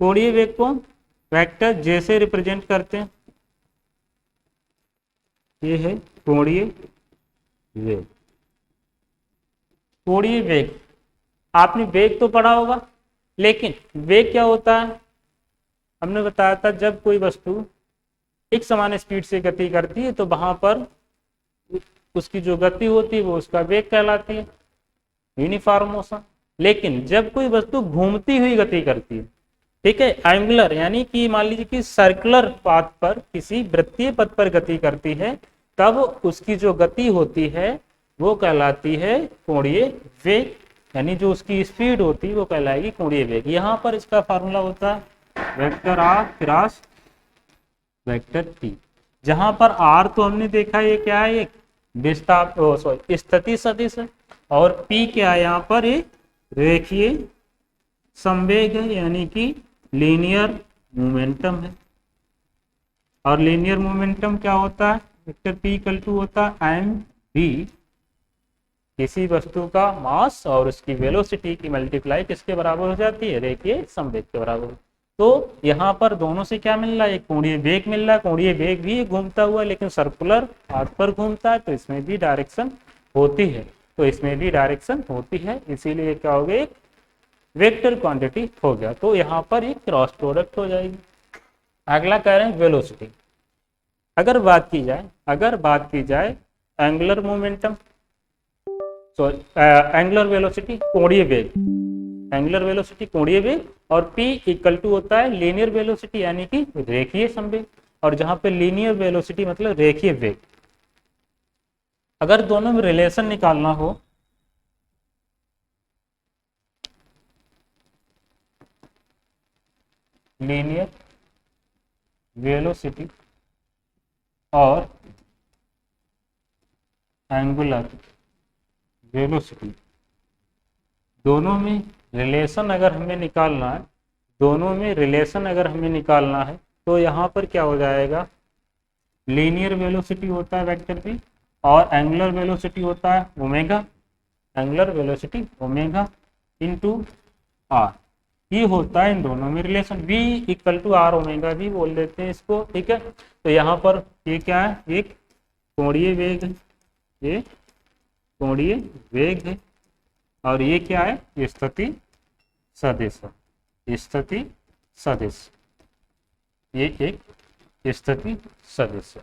कोणीय वेग को वेक्टर जे से रिप्रेजेंट करते हैं। ये है कोणीय वेग। कोणीय वेग, आपने वेग तो पढ़ा होगा, लेकिन वेग क्या होता है? हमने बताया था जब कोई वस्तु एक समान स्पीड से गति करती है तो वहां पर उसकी जो गति होती है वो उसका वेग कहलाती है, यूनिफॉर्म मोशन। लेकिन जब कोई वस्तु घूमती हुई गति करती है, ठीक है, एंगुलर, यानी कि मान लीजिए कि सर्कुलर पाथ पर, किसी वृत्तीय पथ पर गति करती है, तब उसकी जो गति होती है वो कहलाती है कोणीय वेग, यानी जो उसकी स्पीड होती है वो कहलाएगी कोणीय वेग। यहाँ पर इसका फार्मूला होता है vector R cross vector T, जहां पर आर तो हमने देखा ये क्या है? एक स्थिति सदिश है, और पी क्या है? यहाँ पर एक रेखीय संवेग है, यानी कि लीनियर मोमेंटम है। और लीनियर मोमेंटम क्या होता है? वेक्टर पी इक्वल टू होता है एम बी, किसी वस्तु का मास और उसकी वेलोसिटी की मल्टीप्लाई किसके बराबर हो जाती है? रेखीय संवेग के बराबर। तो यहाँ पर दोनों से क्या मिल रहा है? एक कोणीय वेग मिल रहा है। कोणीय वेग भी घूमता हुआ, लेकिन सर्कुलर पाथ पर घूमता है, तो इसमें भी डायरेक्शन होती है, तो इसमें भी डायरेक्शन होती है, इसीलिए क्या हो गया? एक वेक्टर क्वांटिटी हो गया। तो यहाँ पर एक क्रॉस प्रोडक्ट हो जाएगी। अगला कह रहे हैं वेलोसिटी। अगर बात की जाए एंगुलर मोमेंटम, एंगुलर वेलोसिटी कोणीय वेग, एंगुलर वेलोसिटी कोणीय वेग, और P इक्वल टू होता है लीनियर वेलोसिटी, यानी कि रेखीय संवेग। और जहां पे लीनियर वेलोसिटी मतलब रेखीय वेग, अगर दोनों में रिलेशन निकालना हो, लीनियर वेलोसिटी और एंगुलर वेलोसिटी, दोनों में रिलेशन अगर हमें निकालना है, दोनों में रिलेशन अगर हमें निकालना है तो यहाँ पर क्या हो जाएगा? लीनियर वेलोसिटी होता है वेक्टर पी, और एंगुलर वेलोसिटी होता है omega, angular velocity omega into R. ये होता है इन दोनों में relation, v equal to R omega भी बोल देते हैं इसको, ठीक है। तो यहाँ पर ये क्या है, एक कोणीय वेग है, ये कोणीय वेग है, और ये क्या है, स्थिति सदिश है, स्थिति सदिश, ये एक स्थिति सदिश है।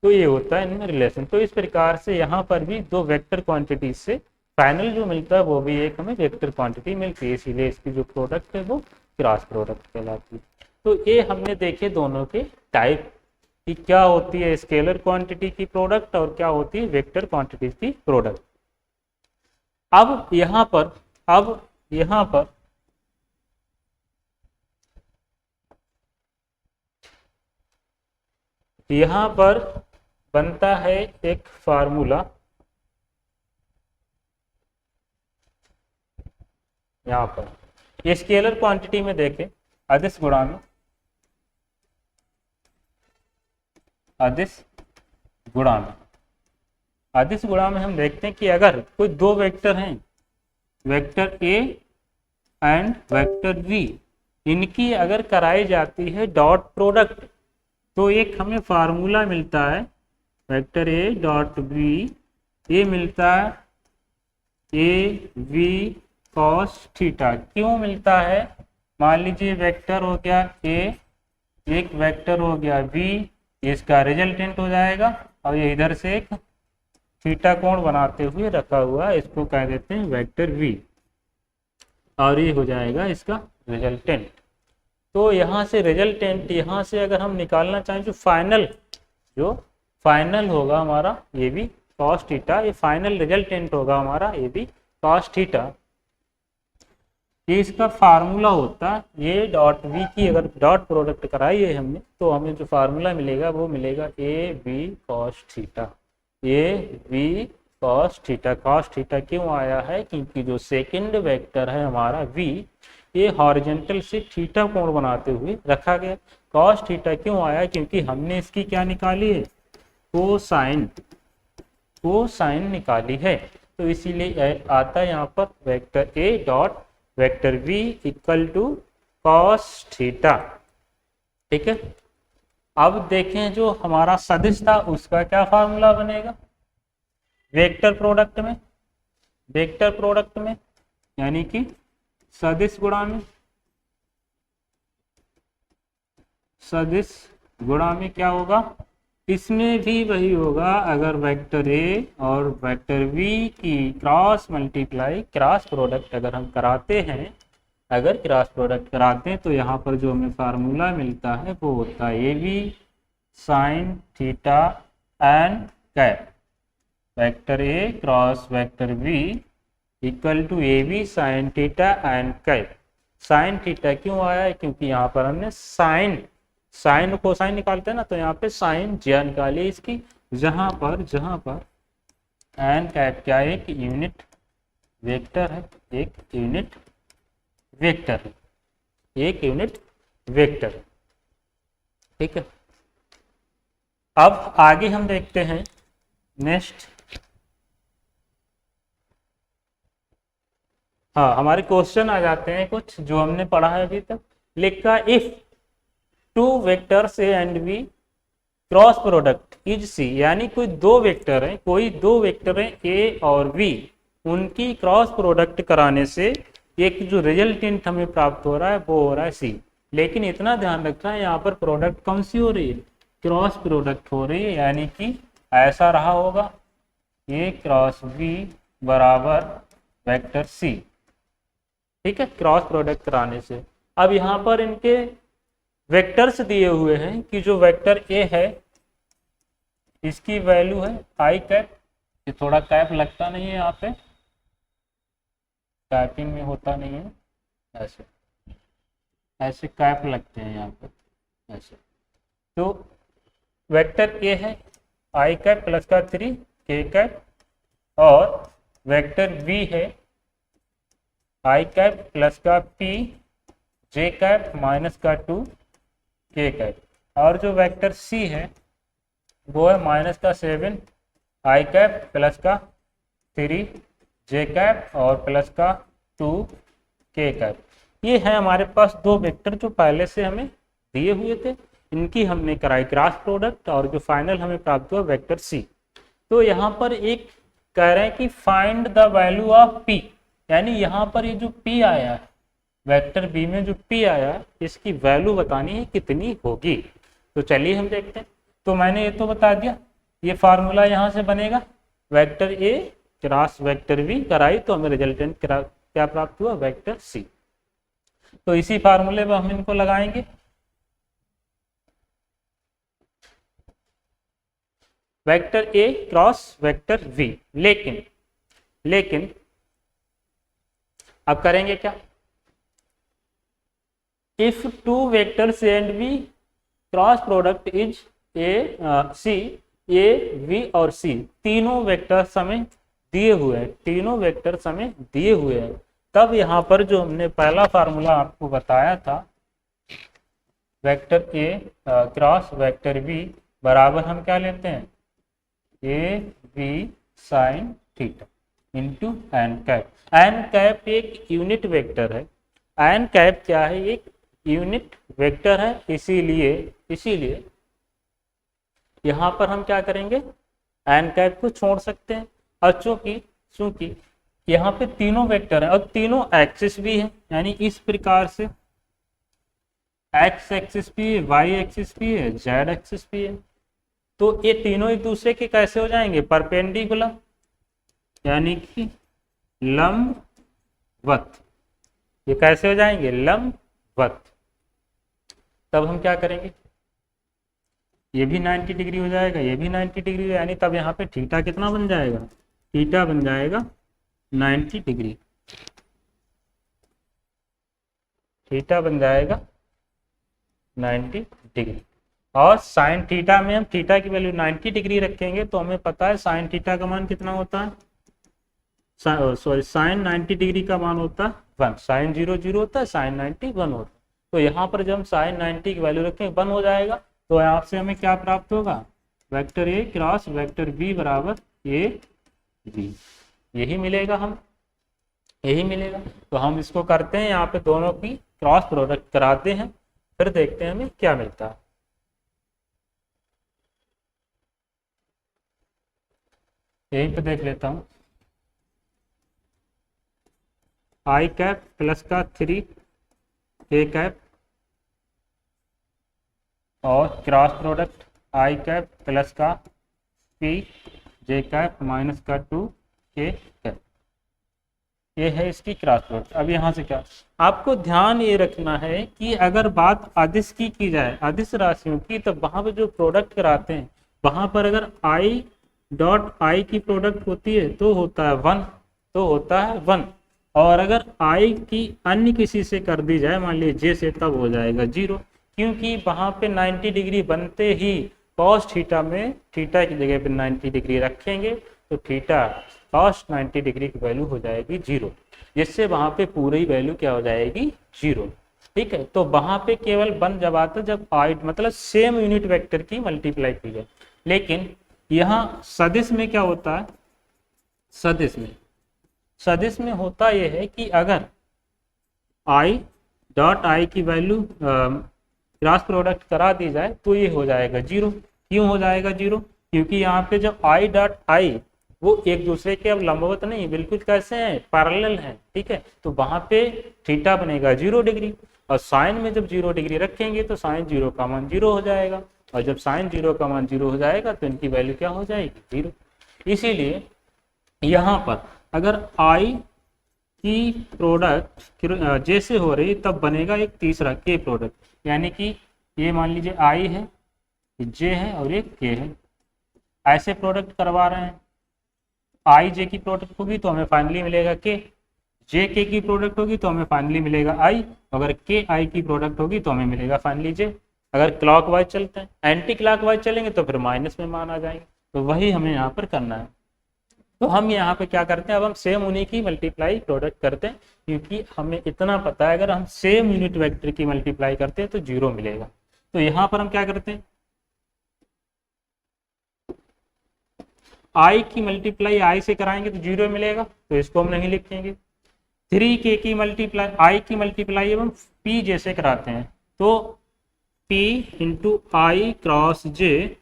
तो ये होता है इनमें रिलेशन। तो इस प्रकार से यहाँ पर भी दो वेक्टर क्वांटिटी से फाइनल जो मिलता है वो भी एक हमें वेक्टर क्वांटिटी मिलती है, इसीलिए इसकी जो प्रोडक्ट है वो क्रॉस प्रोडक्ट कहलाती है। तो ये हमने देखे दोनों के टाइप कि क्या होती है स्केलर क्वांटिटी की प्रोडक्ट और क्या होती है वेक्टर क्वांटिटी की प्रोडक्ट। अब यहाँ पर बनता है एक फार्मूला, यहाँ पर स्केलर क्वांटिटी में देखें अदिश गुणा में, अदिश गुणा में हम देखते हैं कि अगर कोई दो वेक्टर हैं, vector A and vector B, इनकी अगर कराई जाती है डॉट प्रोडक्ट, तो एक हमें फार्मूला मिलता है वेक्टर ए डॉट बी, ये मिलता है ए वी कॉस थीटा। क्यों मिलता है, मान लीजिए वेक्टर हो गया ए, एक वेक्टर हो गया बी, इसका रिजल्टेंट हो जाएगा, और ये इधर से एक थीटा कोण बनाते हुए रखा हुआ है, इसको कह देते हैं वेक्टर वी, और ये हो जाएगा इसका रिजल्टेंट। तो यहाँ से रिजल्टेंट, यहाँ से अगर हम निकालना चाहें जो फाइनल होगा हमारा ये भी कॉस थीटा, ये फाइनल रिजल्टेंट होगा हमारा ये भी कॉस थीटा, ये इसका फार्मूला होता है। ये डॉट वी की अगर डॉट प्रोडक्ट कराई है हमने, तो हमें जो फार्मूला मिलेगा वो मिलेगा A B cos theta, A B cos theta. Cos theta क्यों आया है, क्योंकि जो सेकंड वेक्टर है हमारा वी, ये हॉरिजॉन्टल से थीटा कोण बनाते हुए रखा गया। कॉस थीटा क्यों आया, क्योंकि हमने इसकी क्या निकाली है, कोसाइन निकाली है, तो इसीलिए आता है यहाँ पर vector A dot vector V equal to cos theta, ठीक है। अब देखें जो हमारा सदिश था उसका क्या फार्मूला बनेगा वेक्टर प्रोडक्ट में, यानी कि सदिश गुणा में क्या होगा, इसमें भी वही होगा। अगर वेक्टर ए और वेक्टर वी की क्रॉस प्रोडक्ट अगर हम कराते हैं, तो यहाँ पर जो हमें फार्मूला मिलता है वो होता है A B sine theta N cap, vector A cross vector V equal to A B sine theta N cap. Sine theta क्यों आया है, क्योंकि यहाँ पर हमने साइन कोसाइन निकालते हैं ना, तो यहाँ पे साइन ज्या निकाली इसकी, जहां पर एन कैप क्या एक यूनिट वेक्टर है, ठीक है। अब आगे हम देखते हैं नेक्स्ट, हाँ हमारे क्वेश्चन आ जाते हैं कुछ जो हमने पढ़ा है अभी तक। लिखा if two vectors A and B cross product is C, यानी कोई दो वेक्टर हैं ए और बी, उनकी क्रॉस प्रोडक्ट कराने से एक जो रिजल्टेंट हमें प्राप्त हो रहा है वो हो रहा है सी। लेकिन इतना ध्यान रखना है यहाँ पर प्रोडक्ट कौन सी हो रही है, क्रॉस प्रोडक्ट हो रही है, यानी कि ऐसा रहा होगा ए क्रॉस बी बराबर वेक्टर सी, ठीक है, क्रॉस प्रोडक्ट कराने से। अब यहाँ पर इनके वेक्टर्स दिए हुए हैं कि जो वेक्टर ए है इसकी वैल्यू है आई कैप, ये थोड़ा कैप लगता नहीं है यहाँ पे, टाइपिंग में होता नहीं है, ऐसे कैप लगते हैं यहाँ पे ऐसे। तो वेक्टर ए है आई कैप प्लस का 3 के कैप, और वेक्टर बी है आई कैप प्लस का पी जे कैप माइनस का 2 के कैप, और जो वेक्टर सी है वो है माइनस का 7 आई कैप प्लस का 3 जे कैप और प्लस का 2 के कैप। ये है हमारे पास दो वेक्टर जो पहले से हमें दिए हुए थे, इनकी हमने कराई क्रॉस प्रोडक्ट और जो फाइनल हमें प्राप्त हुआ वेक्टर सी। तो यहाँ पर एक कह रहे हैं कि find the value of P, यानी यहाँ पर ये जो पी आया है वेक्टर बी में जो पी आया है इसकी वैल्यू बतानी है कितनी होगी। तो चलिए हम देखते हैं। तो मैंने ये तो बता दिया, ये फार्मूला यहाँ से बनेगा vector A cross vector B कराई तो हमें रिजल्टेंट क्या प्राप्त हुआ वेक्टर सी। तो इसी फार्मूले पर हम इनको लगाएंगे। Vector A cross vector V, लेकिन अब करेंगे क्या, if two vectors and V cross product is a C, A V और सी तीनों वेक्टर्स हमें दिए हुए हैं, तीनों वेक्टर्स हमें दिए हुए हैं, तब यहाँ पर जो हमने पहला फार्मूला आपको बताया था vector A cross vector B बराबर हम क्या लेते हैं A B sine theta into N cap. N cap एक यूनिट वेक्टर है, एन कैप क्या है एक यूनिट वेक्टर है, इसीलिए यहाँ पर हम क्या करेंगे एन कैप को छोड़ सकते हैं। और चूंकि यहाँ पे तीनों वेक्टर है और तीनों एक्सिस भी है, यानी इस प्रकार से एक्स एक्सिस भी है, वाई एक्सिस भी है, जेड एक्सिस भी है, तो ये तीनों एक दूसरे के कैसे हो जाएंगे परपेंडिकुलर, यानी कि लंबवत। ये कैसे हो जाएंगे लंबवत। तब हम क्या करेंगे, ये भी 90 डिग्री हो जाएगा, ये भी 90 डिग्री, यानी तब यहाँ पे थीटा कितना बन जाएगा, थीटा बन जाएगा 90 डिग्री, थीटा बन जाएगा 90 डिग्री। और साइन थीटा में हम थीटा की वैल्यू 90 डिग्री रखेंगे तो हमें पता है साइन थीटा का मान कितना होता है, सॉरी साइन 90 डिग्री का मान होता है 1, साइन 0 0 होता है, साइन 90 1 होता है। तो यहाँ पर जब हम साइन 90 की वैल्यू रखेंगे 1 हो जाएगा, तो यहाँ से हमें क्या प्राप्त होगा vector A cross vector B बराबर ए बी, यही मिलेगा यही मिलेगा। तो हम इसको करते हैं, यहाँ पे दोनों की क्रॉस प्रोडक्ट कराते हैं, फिर देखते हैं हमें क्या मिलता है। यहीं पे देख लेता हूँ, आई कैप प्लस का 3 ए कैप और cross product I cap plus का पी जे कैप माइनस का 2 के कैप, ये है इसकी क्रॉस प्रोडक्ट। अब यहाँ से क्या आपको ध्यान ये रखना है कि अगर बात अदिश की जाए, अदिश राशियों की, तो वहाँ पे जो प्रोडक्ट कराते हैं वहाँ पर अगर आई डॉट आई की प्रोडक्ट होती है तो होता है 1, तो होता है 1, और अगर आई की अन्य किसी से कर दी जाए मान लीजिए जे से, तब हो जाएगा 0, क्योंकि वहाँ पे 90 डिग्री बनते ही कॉस थीटा में थीटा की जगह पे 90 डिग्री रखेंगे तो थीटा कॉस 90 डिग्री की वैल्यू हो जाएगी 0, जिससे वहाँ पे पूरी वैल्यू क्या हो जाएगी 0। ठीक है, तो वहाँ पे केवल 1 जब आता है जब आई मतलब सेम यूनिट वेक्टर की मल्टीप्लाई की जाए। लेकिन यहाँ सदिश में क्या होता है, सदिश में होता यह है कि अगर आई डॉट आई की वैल्यू क्रॉस प्रोडक्ट करा दी जाए तो ये हो जाएगा 0। क्यों हो जाएगा 0, क्योंकि यहाँ पे जब आई डॉट आई वो एक दूसरे के अब लंबवत नहीं, बिल्कुल कैसे हैं पैरेलल हैं। ठीक है, तो वहाँ पे थीटा बनेगा 0 डिग्री, और साइन में जब 0 डिग्री रखेंगे तो साइन 0 का मान 0 हो जाएगा, और जब साइन 0 का मान 0 हो जाएगा तो इनकी वैल्यू क्या हो जाएगी 0। इसीलिए यहाँ पर अगर आई की प्रोडक्ट जैसे हो रही तब बनेगा एक तीसरा के प्रोडक्ट, यानी कि ये मान लीजिए आई है, जे है और एक के है, ऐसे प्रोडक्ट करवा रहे हैं। आई जे की प्रोडक्ट होगी तो हमें फाइनली मिलेगा के, जे के की प्रोडक्ट होगी तो हमें फाइनली मिलेगा आई, अगर के आई की प्रोडक्ट होगी तो हमें मिलेगा फाइनली जे। अगर क्लॉकवाइज चलते हैं, एंटी क्लॉकवाइज चलेंगे तो फिर माइनस में मान आ जाएंगे, तो वही हमें यहाँ पर करना है। तो हम यहाँ पे क्या करते हैं, अब हम सेम उन्हीं की मल्टीप्लाई प्रोडक्ट करते हैं, क्योंकि हमें इतना पता है अगर हम सेम यूनिट वेक्टर की मल्टीप्लाई करते हैं तो 0 मिलेगा। तो यहाँ पर हम क्या करते हैं, आई की मल्टीप्लाई आई से कराएंगे तो 0 मिलेगा, तो इसको हम नहीं लिखेंगे। 3k की मल्टीप्लाई आई की मल्टीप्लाई हम p जैसे कराते हैं, तो p इंटू आई क्रॉस जे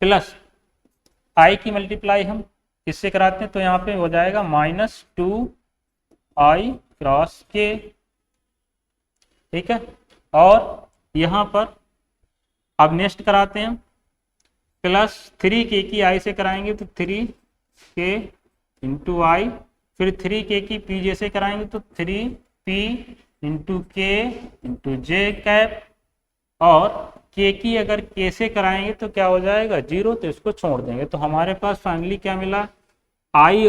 प्लस आई की मल्टीप्लाई हम इससे कराते हैं, तो यहाँ पे हो जाएगा -2i क्रॉस k। ठीक है, और यहाँ पर अब नेक्स्ट कराते हैं प्लस 3k की आई से कराएंगे तो 3k इंटू आई, फिर 3k की p जैसे कराएंगे तो 3p इंटू k इंटू जे कैप, और k की अगर k से कराएंगे तो क्या हो जाएगा 0, तो इसको छोड़ देंगे। तो हमारे पास फाइनली क्या मिला, i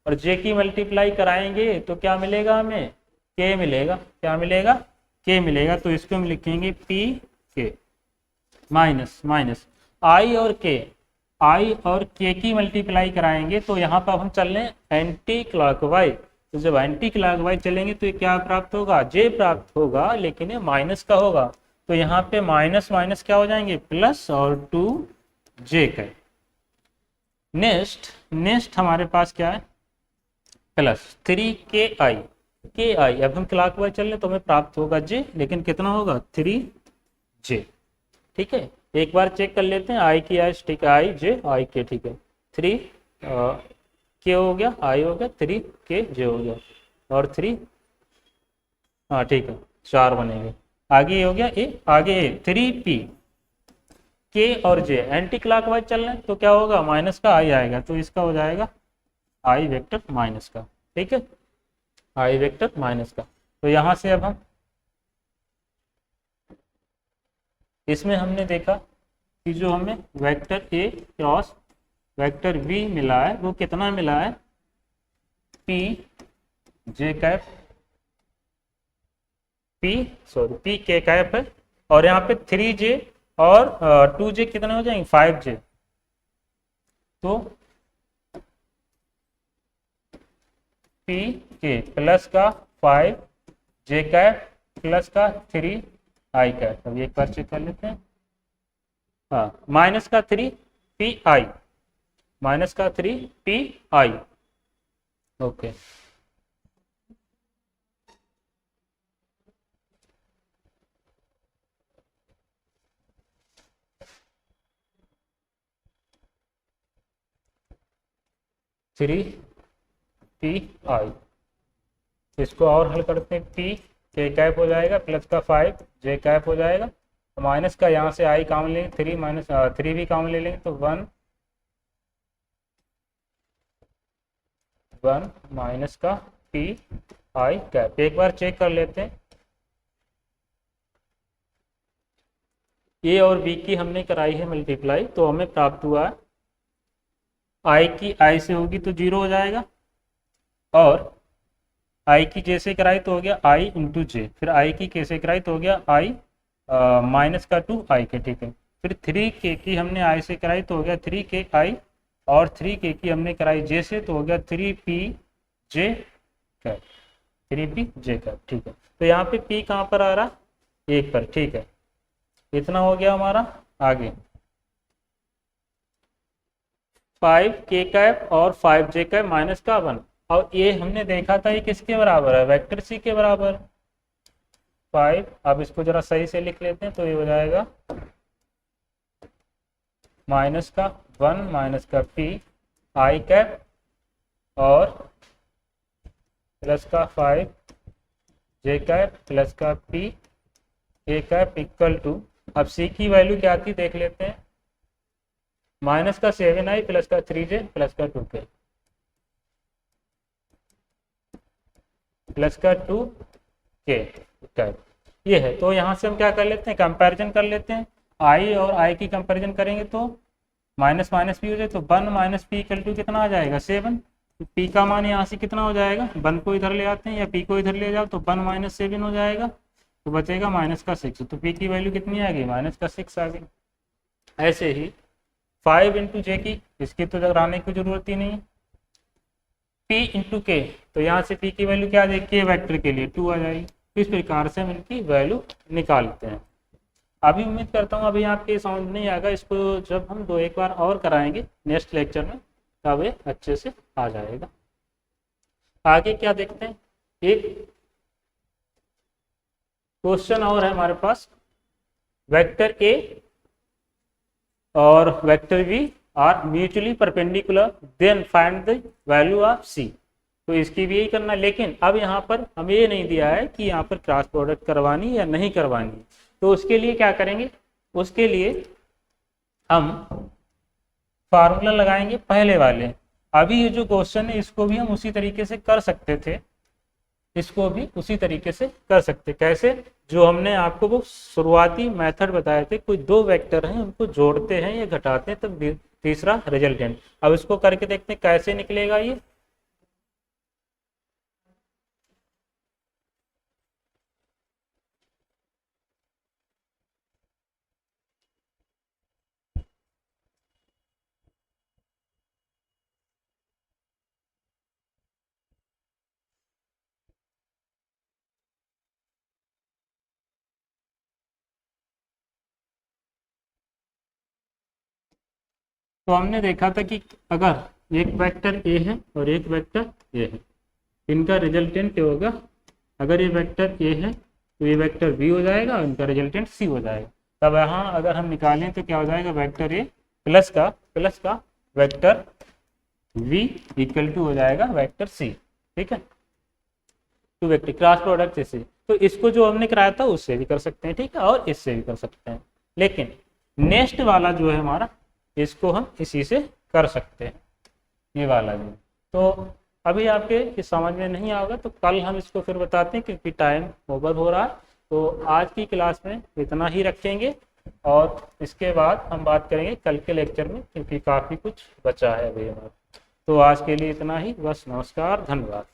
और j की मल्टीप्लाई कराएंगे तो क्या मिलेगा हमें, k मिलेगा। क्या मिलेगा, k मिलेगा। तो इसको हम लिखेंगे p k माइनस i और k की मल्टीप्लाई कराएंगे तो यहाँ पर हम चल रहे हैं एंटी क्लॉकवाइज। तो जब एंटी क्लॉकवाइज चलेंगे तो ये क्या प्राप्त होगा, j प्राप्त होगा, लेकिन ये माइनस का होगा। तो यहाँ पे माइनस माइनस क्या हो जाएंगे, प्लस, और 2j का। नेक्स्ट हमारे पास क्या है, प्लस 3ki। अब हम क्लॉकवाइज चल रहे तो हमें प्राप्त होगा j, लेकिन कितना होगा 3j। ठीक है, एक बार चेक कर लेते हैं, i की आई, ठीक है, i j i k, ठीक है, 3k हो गया, i हो गया, 3k j हो गया, और 3, हाँ ठीक है, 4 बनेंगे। आगे हो गया ए, आगे 3p k और j एंटी क्लॉकवाइज चल रहे हैं तो क्या होगा, माइनस का i आएगा, तो इसका हो जाएगा i वेक्टर माइनस का। ठीक है, i वेक्टर माइनस का। तो यहाँ से अब हम इसमें हमने देखा कि जो हमें vector a cross vector b मिला है वो कितना मिला है, p k कैप है, और यहाँ पे 3j और 2j कितने हो जाएंगे, 5j। तो p k प्लस का 5j कैप प्लस का 3i कैप। अब एक बार चेक कर लेते हैं, हाँ, माइनस का 3pi, माइनस का 3pi। Okay, three P I, इसको और हल करते हैं, p k कैप हो जाएगा प्लस का 5j कैप हो जाएगा, माइनस का यहाँ से i कॉमन लेंगे, 3 माइनस 3 भी कॉमन ले लेंगे तो 1 माइनस का p i कैप। एक बार चेक कर लेते हैं, a और b की हमने कराई है मल्टीप्लाई, तो हमें प्राप्त हुआ है i की i से होगी तो 0 हो जाएगा, और i की j से कराई तो हो गया i इंटू जे, फिर i की k से कराई तो हो गया i माइनस का 2i के। ठीक है, फिर 3k की हमने i से कराई तो हो गया 3ki, और 3k की हमने कराई j से तो हो गया 3pj कैप, 3pj कैप। ठीक है, तो यहाँ पे p कहाँ पर आ रहा, 1 पर। ठीक है, इतना हो गया हमारा। आगे 5k कैप और 5j कैप माइनस का 1, और ये हमने देखा था ये किसके बराबर है, वेक्टर c के बराबर 5। अब इसको जरा सही से लिख लेते हैं, तो ये हो जाएगा माइनस का 1 माइनस का p i कैप और प्लस का 5j कैप प्लस का p k cap equal to, अब c की वैल्यू क्या थी देख लेते हैं, माइनस का 7i प्लस का 3j प्लस का 2k प्लस का 2k कैप, ये है। तो यहाँ से हम क्या कर लेते हैं, कंपैरिजन कर लेते हैं, i और i की कंपैरिजन करेंगे तो माइनस माइनस p हो जाए तो 1 माइनस p इक्वल टू कितना आ जाएगा 7। तो p का मान यहाँ से कितना हो जाएगा, 1 को इधर ले आते हैं या p को इधर ले जाओ तो 1 माइनस 7 हो जाएगा, तो बचेगा माइनस का 6। तो p की वैल्यू कितनी आ गई, माइनस का 6 आ गई। ऐसे ही 5 इंटू जे की, इसकी तो लगाने की जरूरत ही नहीं, p इंटू के, तो यहाँ से p की वैल्यू क्या आ जाएगी, के वेक्टर के लिए 2 आ जाएगी। इस प्रकार से हम इनकी वैल्यू निकालते हैं। अभी उम्मीद करता हूँ अभी आपके समझ नहीं आएगा, इसको जब हम दो एक बार और कराएंगे नेक्स्ट लेक्चर में तब ये अच्छे से आ जाएगा। आगे क्या देखते हैं, एक क्वेश्चन और है हमारे पास, वेक्टर ए और vector V are mutually perpendicular then find the value of C. तो इसकी भी यही करना है, लेकिन अब यहाँ पर हमें ये नहीं दिया है कि यहाँ पर क्रॉस प्रोडक्ट करवानी या नहीं करवानी। तो उसके लिए क्या करेंगे, उसके लिए हम फार्मूला लगाएंगे पहले वाले। अभी ये जो क्वेश्चन है इसको भी हम उसी तरीके से कर सकते थे, इसको भी उसी तरीके से कर सकते। कैसे, जो हमने आपको वो शुरुआती मेथड बताए थे, कोई दो वेक्टर हैं उनको जोड़ते हैं या घटाते हैं तब तीसरा रिजल्टेंट। अब इसको करके देखते हैं कैसे निकलेगा ये। तो हमने देखा था कि अगर एक वेक्टर ए है और एक वेक्टर ए है, इनका रिजल्टेंट क्या होगा, अगर ये वेक्टर ए है तो ये वेक्टर बी हो जाएगा और इनका रिजल्टेंट सी हो जाएगा। तब यहाँ अगर हम निकालें तो क्या हो जाएगा, वेक्टर ए प्लस का वेक्टर वी इक्वल टू हो जाएगा वेक्टर सी। ठीक है, टू वेक्टर क्रॉस प्रोडक्ट से। तो इसको जो हमने कराया था उससे भी कर सकते हैं, ठीक है, और इससे भी कर सकते हैं, लेकिन नेक्स्ट वाला जो है हमारा इसको हम इसी से कर सकते हैं, ये वाला भी। तो अभी आपके इस समझ में नहीं आएगा तो कल हम इसको फिर बताते हैं, क्योंकि टाइम ओवर हो रहा है। तो आज की क्लास में इतना ही रखेंगे और इसके बाद हम बात करेंगे कल के लेक्चर में, क्योंकि काफ़ी कुछ बचा है अभी हमारा। तो आज के लिए इतना ही, बस नमस्कार, धन्यवाद।